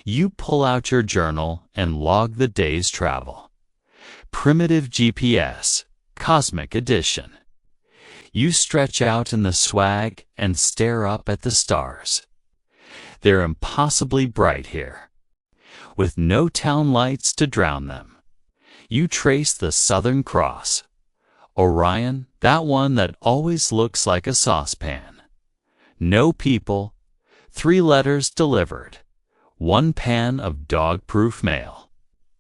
You pull out your journal and log the day's travel. Primitive GPS, Cosmic Edition. You stretch out in the swag and stare up at the stars. They're impossibly bright here, with no town lights to drown them. You trace the Southern Cross. Orion, that one that always looks like a saucepan. No people, 3 letters delivered, 1 pan of dog-proof mail.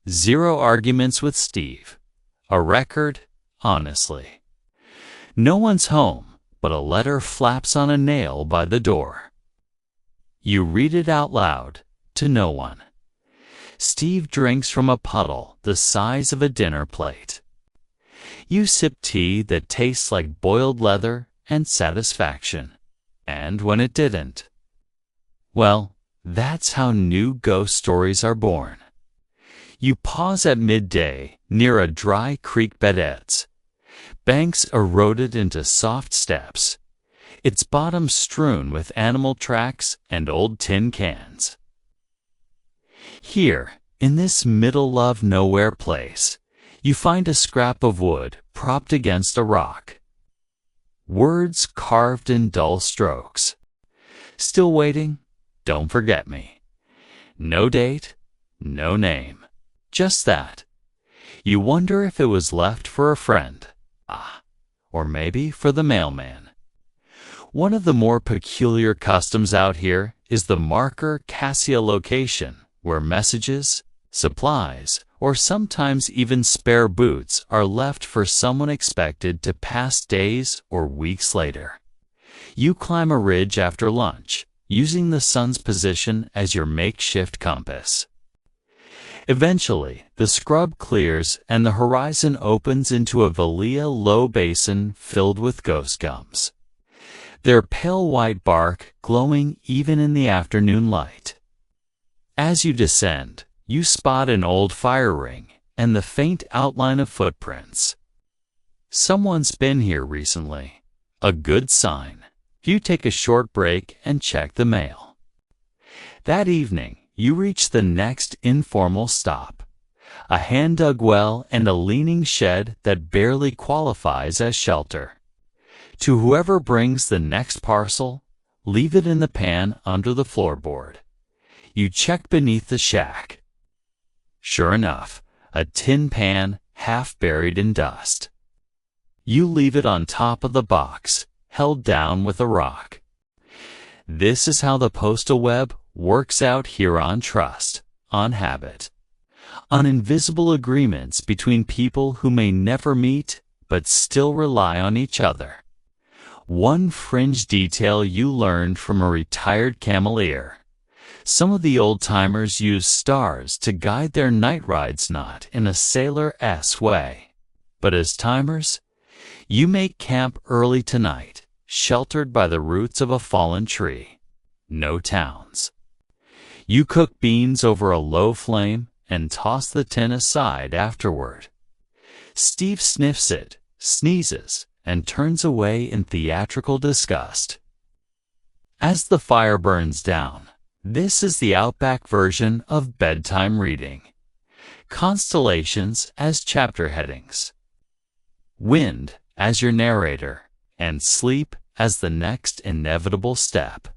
0 arguments with Steve. A record, honestly. No one's home, but a letter flaps on a nail by the door. You read it out loud, to no one. Steve drinks from a puddle the size of a dinner plate. You sip tea that tastes like boiled leather and satisfaction. And when it didn't, well, that's how new ghost stories are born. You pause at midday near a dry creek bedets. Banks eroded into soft steps, its bottom strewn with animal tracks and old tin cans. Here, in this middle-of-nowhere place, you find a scrap of wood propped against a rock. Words carved in dull strokes. Still waiting? Don't forget me. No date, no name. Just that. You wonder if it was left for a friend. Or maybe for the mailman. One of the more peculiar customs out here is the marker Cassia location, where messages, supplies, or sometimes even spare boots are left for someone expected to pass days or weeks later. You climb a ridge after lunch, using the sun's position as your makeshift compass. Eventually, the scrub clears and the horizon opens into a Valia low basin filled with ghost gums, their pale white bark glowing even in the afternoon light. As you descend, you spot an old fire ring and the faint outline of footprints. Someone's been here recently. A good sign. You take a short break and check the mail. That evening, you reach the next informal stop, a hand-dug well and a leaning shed that barely qualifies as shelter. To whoever brings the next parcel, leave it in the pan under the floorboard. You check beneath the shack. Sure enough, a tin pan half buried in dust. You leave it on top of the box, held down with a rock. This is how the postal web works out here on trust, on habit, on invisible agreements between people who may never meet but still rely on each other. One fringe detail you learned from a retired cameleer. Some of the old-timers use stars to guide their night rides, not in a sailor-esque way, but as timers, you make camp early tonight, sheltered by the roots of a fallen tree. No towns. You cook beans over a low flame and toss the tin aside afterward. Steve sniffs it, sneezes, and turns away in theatrical disgust. As the fire burns down, this is the Outback version of bedtime reading. Constellations as chapter headings. Wind as your narrator, and sleep as the next inevitable step.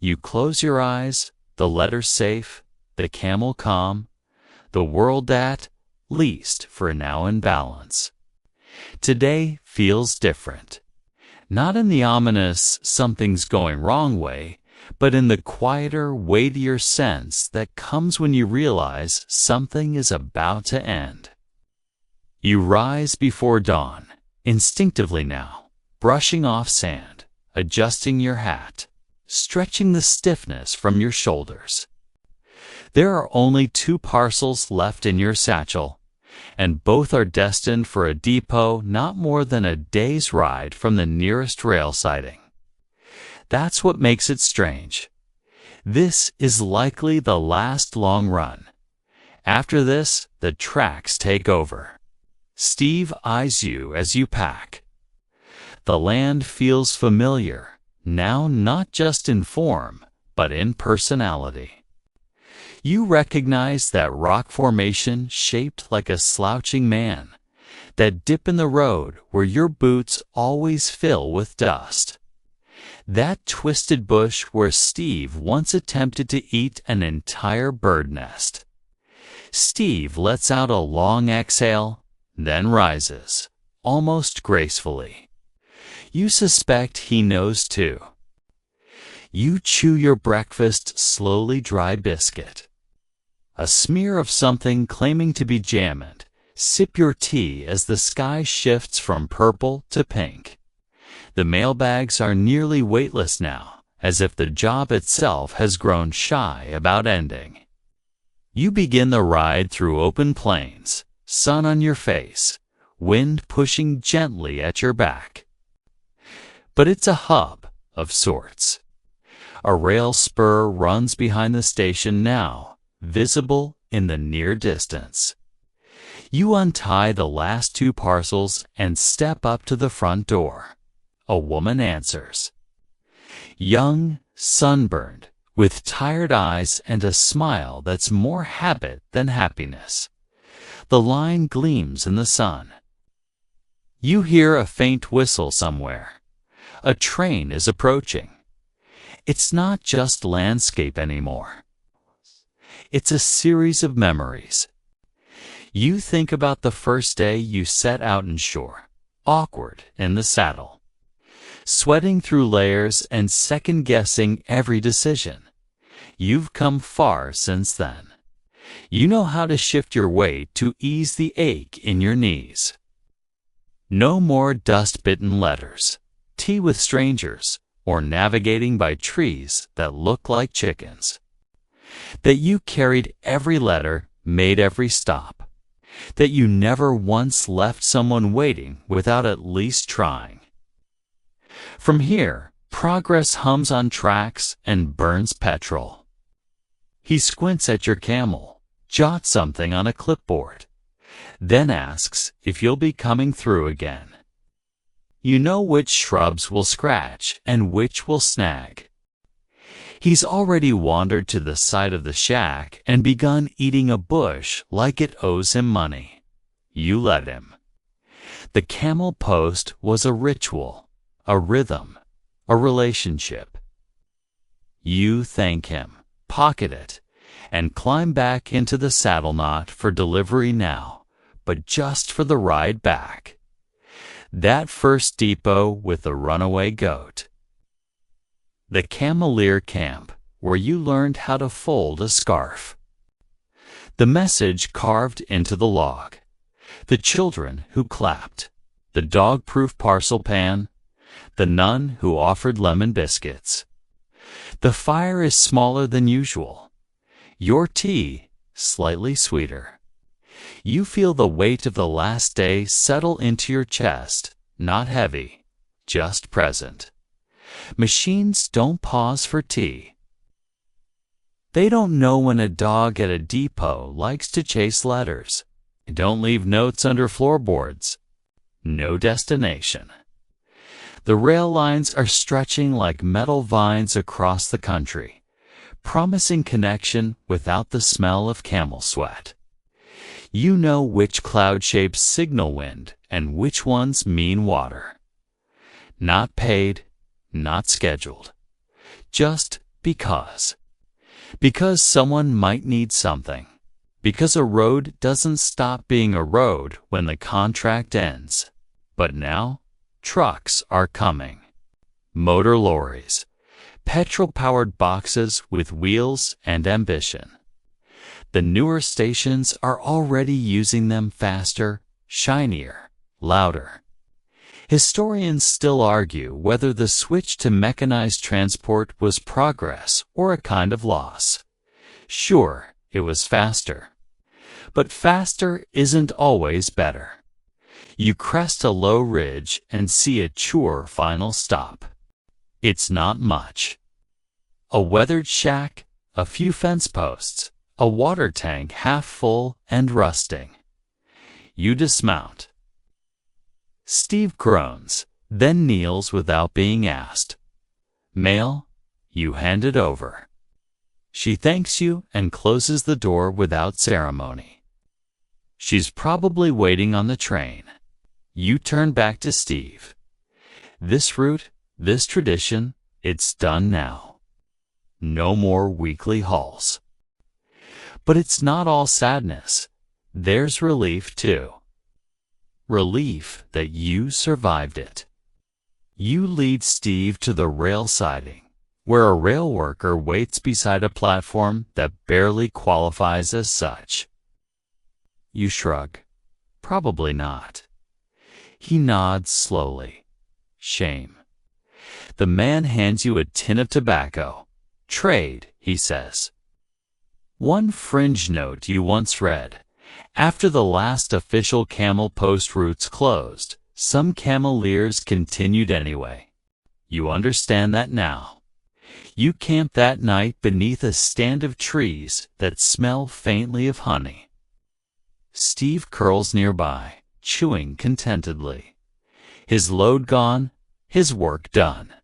You close your eyes, the letter safe, the camel calm, the world at least for now in balance. Today feels different. Not in the ominous something's going wrong way, but in the quieter, weightier sense that comes when you realize something is about to end. You rise before dawn, instinctively now, brushing off sand, adjusting your hat, stretching the stiffness from your shoulders. There are only 2 parcels left in your satchel, and both are destined for a depot not more than a day's ride from the nearest rail siding. That's what makes it strange. This is likely the last long run. After this, the tracks take over. Steve eyes you as you pack. The land feels familiar, now not just in form, but in personality. You recognize that rock formation shaped like a slouching man, that dip in the road where your boots always fill with dust. That twisted bush where Steve once attempted to eat an entire bird nest. Steve lets out a long exhale, then rises, almost gracefully. You suspect he knows too. You chew your breakfast slowly dry biscuit. A smear of something claiming to be jammed. Sip your tea as the sky shifts from purple to pink. The mailbags are nearly weightless now, as if the job itself has grown shy about ending. You begin the ride through open plains, sun on your face, wind pushing gently at your back. But it's a hub of sorts. A rail spur runs behind the station now, visible in the near distance. You untie the last 2 parcels and step up to the front door. A woman answers. Young, sunburned, with tired eyes and a smile that's more habit than happiness. The line gleams in the sun. You hear a faint whistle somewhere. A train is approaching. It's not just landscape anymore. It's a series of memories. You think about the first day you set out inshore, awkward in the saddle, sweating through layers and second-guessing every decision. You've come far since then. You know how to shift your weight to ease the ache in your knees. No more dust-bitten letters, tea with strangers, or navigating by trees that look like chickens. That you carried every letter, made every stop. That you never once left someone waiting without at least trying. From here, progress hums on tracks and burns petrol. He squints at your camel, jots something on a clipboard, then asks if you'll be coming through again. You know which shrubs will scratch and which will snag. He's already wandered to the side of the shack and begun eating a bush like it owes him money. You let him. The camel post was a ritual, a rhythm, a relationship. You thank him, pocket it, and climb back into the saddle knot for delivery now, but just for the ride back. That first depot with the runaway goat. The cameleer camp, where you learned how to fold a scarf. The message carved into the log. The children who clapped. The dog-proof parcel pan. The nun who offered lemon biscuits. The fire is smaller than usual. Your tea, slightly sweeter. You feel the weight of the last day settle into your chest, not heavy, just present. Machines don't pause for tea. They don't know when a dog at a depot likes to chase letters. They don't leave notes under floorboards. No destination. The rail lines are stretching like metal vines across the country, promising connection without the smell of camel sweat. You know which cloud shapes signal wind and which ones mean water. Not paid, not scheduled. Just because. Because someone might need something. Because a road doesn't stop being a road when the contract ends. But now, trucks are coming. Motor lorries. Petrol-powered boxes with wheels and ambition. The newer stations are already using them faster, shinier, louder. Historians still argue whether the switch to mechanized transport was progress or a kind of loss. Sure, it was faster. But faster isn't always better. You crest a low ridge and see a sure final stop. It's not much. A weathered shack, a few fence posts, a water tank half full and rusting. You dismount. Steve groans, then kneels without being asked. Mail? You hand it over. She thanks you and closes the door without ceremony. She's probably waiting on the train. You turn back to Steve. This route, this tradition, it's done now. No more weekly hauls. But it's not all sadness. There's relief, too. Relief that you survived it. You lead Steve to the rail siding, where a rail worker waits beside a platform that barely qualifies as such. You shrug. Probably not. He nods slowly. Shame. The man hands you a tin of tobacco. Trade, he says. One fringe note you once read. After the last official camel post routes closed, some cameleers continued anyway. You understand that now. You camp that night beneath a stand of trees that smell faintly of honey. Steve curls nearby, chewing contentedly. His load gone, his work done.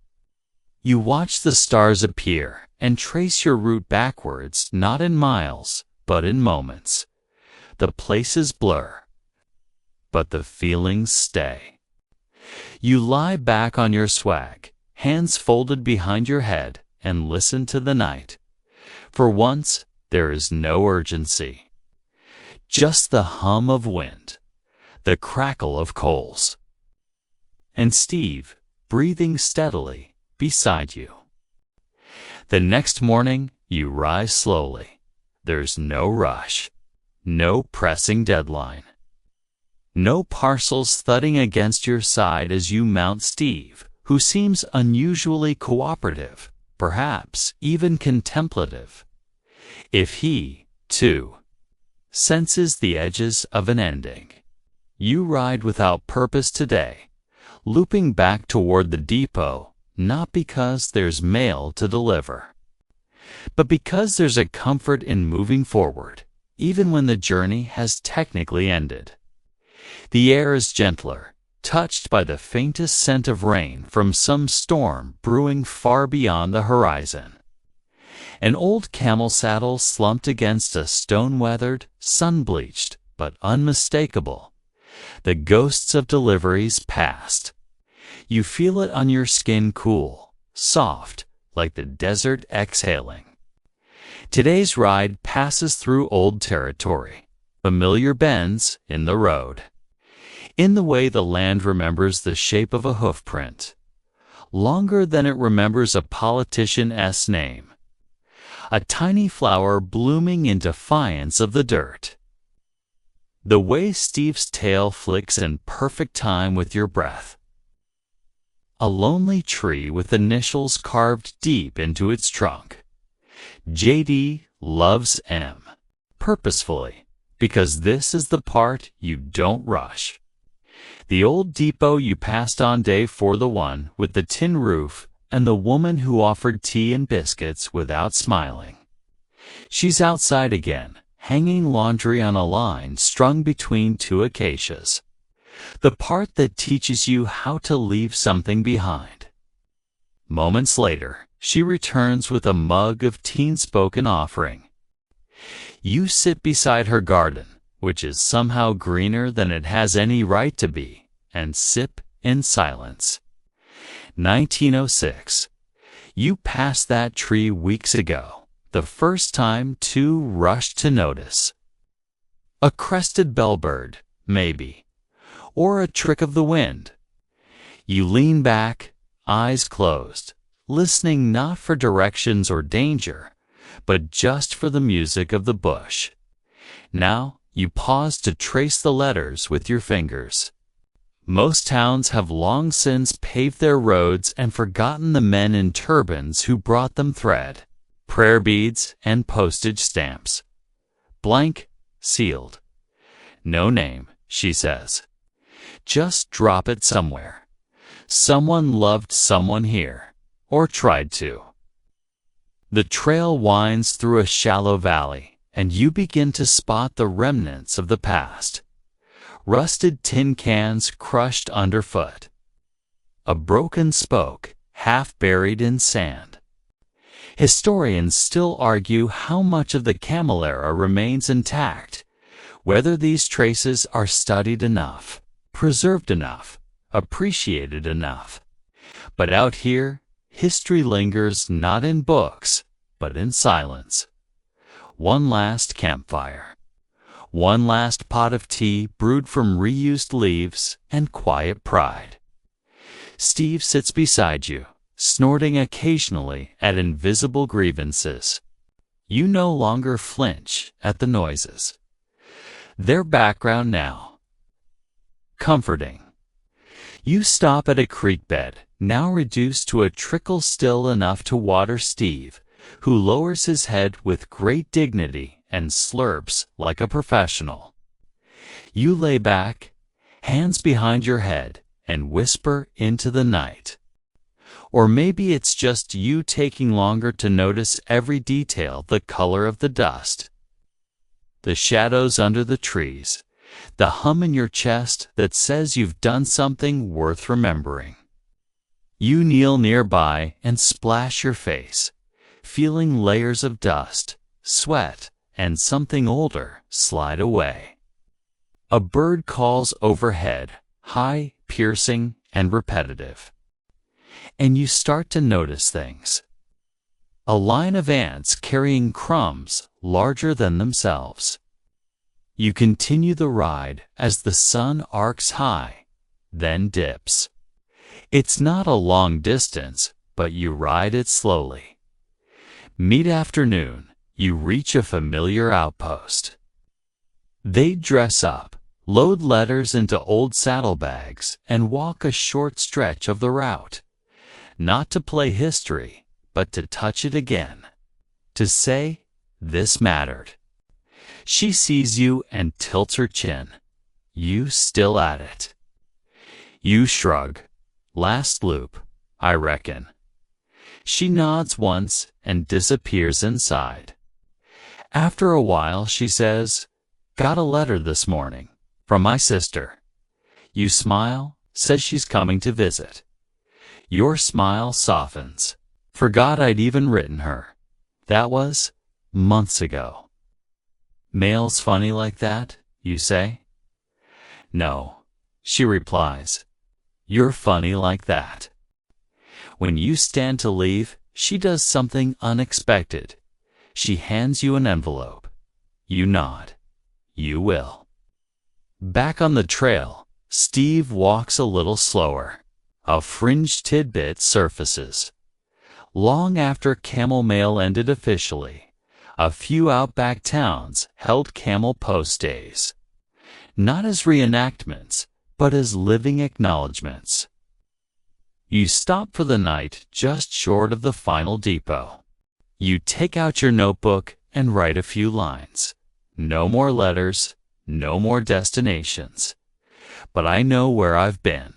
You watch the stars appear and trace your route backwards, not in miles, but in moments. The places blur, but the feelings stay. You lie back on your swag, hands folded behind your head, and listen to the night. For once, there is no urgency. Just the hum of wind, the crackle of coals. And Steve, breathing steadily, beside you. The next morning, you rise slowly. There's no rush. No pressing deadline. No parcels thudding against your side as you mount Steve, who seems unusually cooperative, perhaps even contemplative. If he, too, senses the edges of an ending. You ride without purpose today, looping back toward the depot, not because there's mail to deliver, but because there's a comfort in moving forward, even when the journey has technically ended. The air is gentler, touched by the faintest scent of rain from some storm brewing far beyond the horizon. An old camel saddle slumped against a stone-weathered, sun-bleached, but unmistakable. The ghosts of deliveries past. You feel it on your skin cool, soft, like the desert exhaling. Today's ride passes through old territory, familiar bends in the road. In the way the land remembers the shape of a hoofprint, longer than it remembers a politician's name. A tiny flower blooming in defiance of the dirt. The way Steve's tail flicks in perfect time with your breath. A lonely tree with initials carved deep into its trunk. JD loves M. Purposefully, because this is the part you don't rush. The old depot you passed on day 4, the one with the tin roof and the woman who offered tea and biscuits without smiling. She's outside again, hanging laundry on a line strung between 2 acacias. The part that teaches you how to leave something behind. Moments later, she returns with a mug of teen-spoken offering. You sit beside her garden, which is somehow greener than it has any right to be, and sip in silence. 1906. You passed that tree weeks ago, the first time 2 rushed to notice. A crested bellbird, maybe, or a trick of the wind. You lean back, eyes closed, listening not for directions or danger, but just for the music of the bush. Now you pause to trace the letters with your fingers. Most towns have long since paved their roads and forgotten the men in turbans who brought them thread, prayer beads, and postage stamps. Blank, sealed. No name, she says. Just drop it somewhere. Someone loved someone here, or tried to. The trail winds through a shallow valley, and you begin to spot the remnants of the past. Rusted tin cans crushed underfoot. A broken spoke, half buried in sand. Historians still argue how much of the Camel era remains intact, whether these traces are studied enough, preserved enough, appreciated enough. But out here, history lingers not in books, but in silence. One last campfire. One last pot of tea brewed from reused leaves and quiet pride. Steve sits beside you, snorting occasionally at invisible grievances. You no longer flinch at the noises. They're background now. Comforting. You stop at a creek bed, now reduced to a trickle still enough to water Steve, who lowers his head with great dignity and slurps like a professional. You lay back, hands behind your head, and whisper into the night. Or maybe it's just you taking longer to notice every detail, the color of the dust, the shadows under the trees, the hum in your chest that says you've done something worth remembering. You kneel nearby and splash your face, feeling layers of dust, sweat, and something older slide away. A bird calls overhead, high, piercing, and repetitive. And you start to notice things. A line of ants carrying crumbs larger than themselves. You continue the ride as the sun arcs high, then dips. It's not a long distance, but you ride it slowly. Mid-afternoon, you reach a familiar outpost. They dress up, load letters into old saddlebags, and walk a short stretch of the route. Not to play history, but to touch it again. To say, this mattered. She sees you and tilts her chin. You still at it. You shrug. Last loop, I reckon. She nods once and disappears inside. After a while, she says, "Got a letter this morning, from my sister." You smile, says she's coming to visit. Your smile softens. Forgot I'd even written her. That was months ago. Mail's funny like that, you say? No, she replies. You're funny like that. When you stand to leave, she does something unexpected. She hands you an envelope. You nod. You will. Back on the trail, Steve walks a little slower. A fringed tidbit surfaces. Long after Camel Mail ended officially, a few Outback towns held Camel Post Days. Not as reenactments, but as living acknowledgments. You stop for the night just short of the final depot. You take out your notebook and write a few lines. No more letters, no more destinations. But I know where I've been,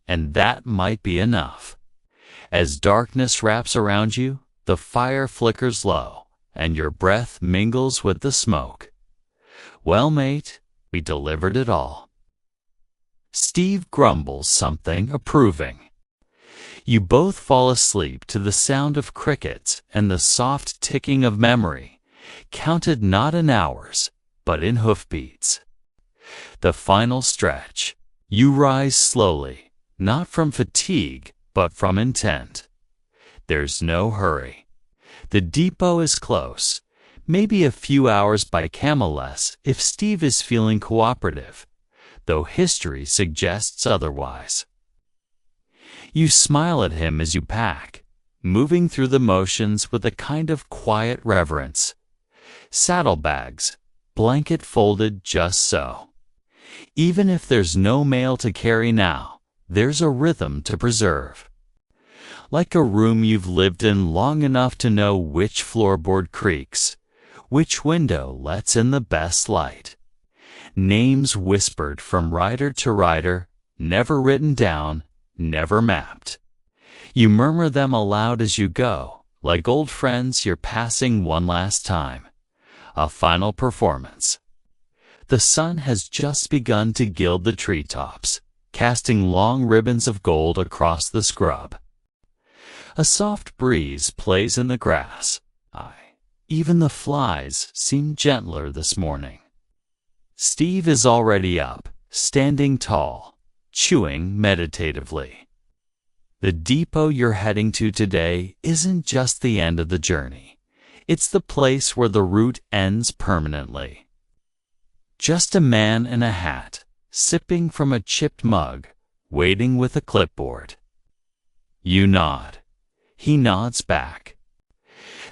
and that might be enough. As darkness wraps around you, the fire flickers low, and your breath mingles with the smoke. Well, mate, we delivered it all. Steve grumbles something approving. You both fall asleep to the sound of crickets and the soft ticking of memory, counted not in hours, but in hoofbeats. The final stretch. You rise slowly, not from fatigue, but from intent. There's no hurry. The depot is close, maybe a few hours by camel-less if Steve is feeling cooperative, though history suggests otherwise. You smile at him as you pack, moving through the motions with a kind of quiet reverence. Saddlebags, blanket folded just so. Even if there's no mail to carry now, there's a rhythm to preserve. Like a room you've lived in long enough to know which floorboard creaks, which window lets in the best light. Names whispered from rider to rider, never written down, never mapped. You murmur them aloud as you go, Like old friends, you're passing one last time. A final performance. The sun has just begun to gild the treetops, casting long ribbons of gold across the scrub. A soft breeze plays in the grass. Even the flies seem gentler this morning. Steve is already up, standing tall, chewing meditatively. The depot you're heading to today isn't just the end of the journey. It's the place where the route ends permanently. Just a man in a hat, sipping from a chipped mug, waiting with a clipboard. You nod. He nods back.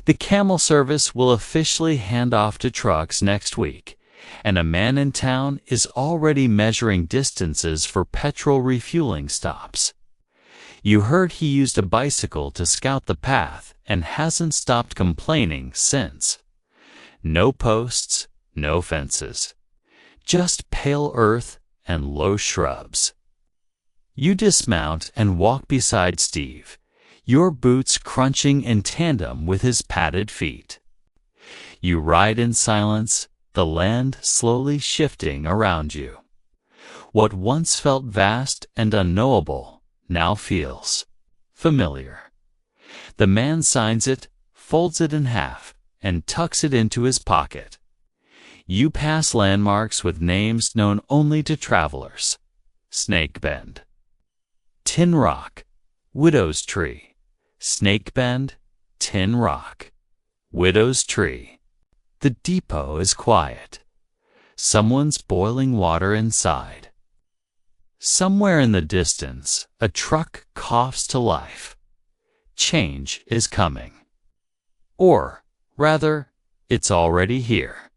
The camel service will officially hand off to trucks next week, and a man in town is already measuring distances for petrol refueling stops. You heard he used a bicycle to scout the path and hasn't stopped complaining since. No posts, no fences. Just pale earth and low shrubs. You dismount and walk beside Steve, your boots crunching in tandem with his padded feet. You ride in silence, the land slowly shifting around you. What once felt vast and unknowable now feels familiar. The man signs it, folds it in half, and tucks it into his pocket. You pass landmarks with names known only to travelers. Snake Bend, Tin Rock, Widow's Tree. Snake Bend, Tin Rock, Widow's Tree. The depot is quiet. Someone's boiling water inside. Somewhere in the distance, a truck coughs to life. Change is coming. Or, rather, it's already here.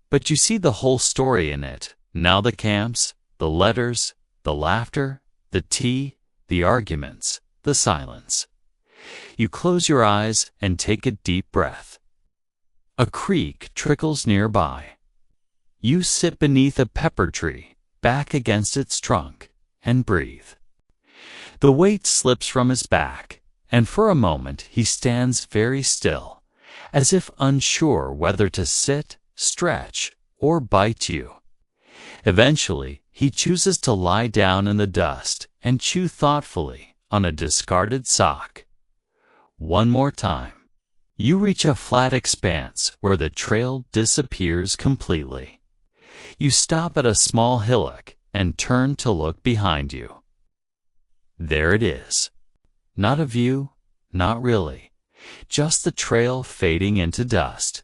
But you see the whole story in it. Now the camps, the letters, the laughter, the tea, the arguments, the silence. You close your eyes and take a deep breath. A creek trickles nearby. You sit beneath a pepper tree, back against its trunk, and breathe. The weight slips from his back, and for a moment he stands very still, as if unsure whether to sit, stretch, or bite you. Eventually, he chooses to lie down in the dust and chew thoughtfully on a discarded sock. One more time. You reach a flat expanse where the trail disappears completely. You stop at a small hillock and turn to look behind you. There it is. Not a view, not really. Just the trail fading into dust.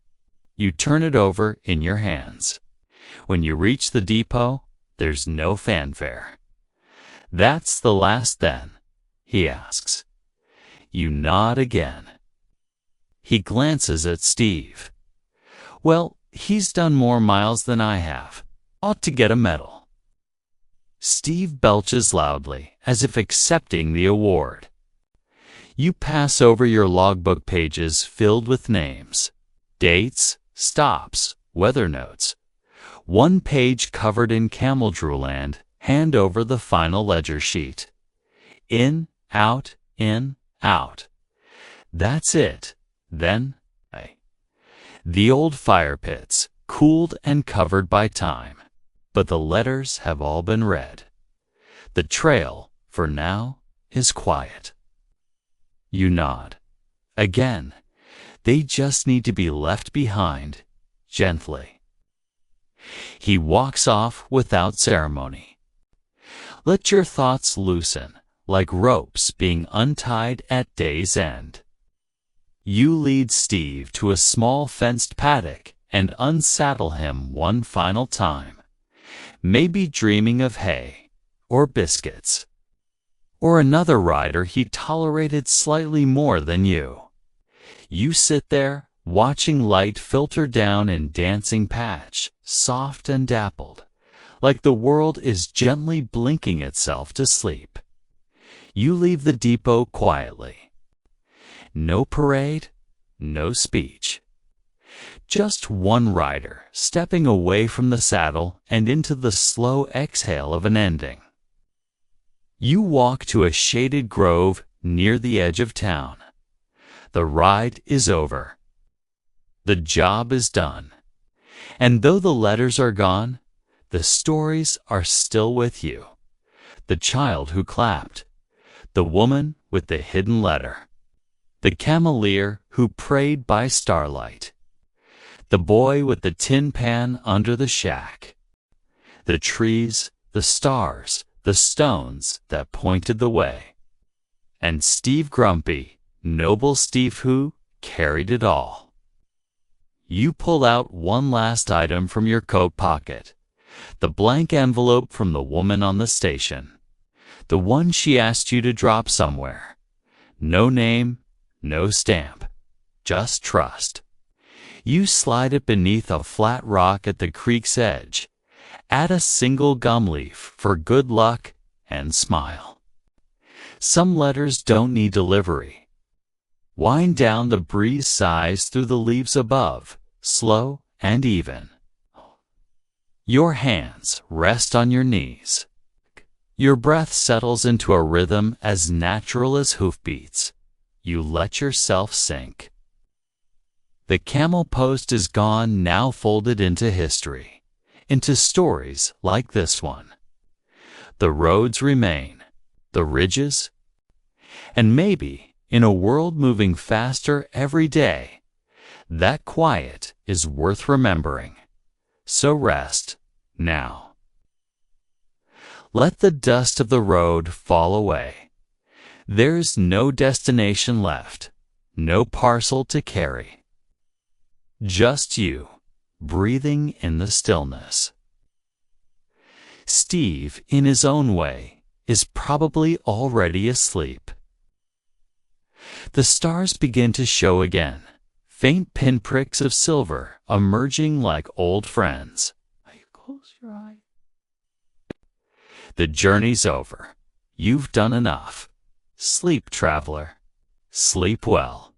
You turn it over in your hands. When you reach the depot, there's no fanfare. That's the last then? He asks. You nod again. He glances at Steve. Well, he's done more miles than I have. Ought to get a medal. Steve belches loudly, as if accepting the award. You pass over your logbook pages filled with names, dates, stops, weather notes. One page covered in camel drooland, hand over the final ledger sheet. In, out, in, out. That's it. Then, the old fire pits, cooled and covered by time. But the letters have all been read. The trail, for now, is quiet. You nod. Again, they just need to be left behind, gently. He walks off without ceremony. Let your thoughts loosen, like ropes being untied at day's end. You lead Steve to a small fenced paddock and unsaddle him one final time, maybe dreaming of hay, or biscuits, or another rider he tolerated slightly more than you. You sit there, watching light filter down in dancing patch, soft and dappled, like the world is gently blinking itself to sleep. You leave the depot quietly. No parade, no speech. Just one rider stepping away from the saddle and into the slow exhale of an ending. You walk to a shaded grove near the edge of town. The ride is over. The job is done. And though the letters are gone, the stories are still with you. The child who clapped, the woman with the hidden letter, the cameleer who prayed by starlight, the boy with the tin pan under the shack, the trees, the stars, the stones that pointed the way, and Steve Grumpy, noble Steve who carried it all. You pull out one last item from your coat pocket, the blank envelope from the woman on the station, the one she asked you to drop somewhere. No name, no stamp, just trust. You slide it beneath a flat rock at the creek's edge, add a single gum leaf for good luck, and smile. Some letters don't need delivery. Wind down, the breeze sighs through the leaves above, slow and even. Your hands rest on your knees. Your breath settles into a rhythm as natural as hoofbeats. You let yourself sink. The Camel Post is gone, now folded into history, into stories like this one. The roads remain, the ridges, and maybe, in a world moving faster every day, that quiet is worth remembering. So rest now. Let the dust of the road fall away. There's no destination left, no parcel to carry. Just you, breathing in the stillness. Steve, in his own way, is probably already asleep. The stars begin to show again, faint pinpricks of silver emerging like old friends. Close your eyes. The journey's over. You've done enough. Sleep, traveler. Sleep well.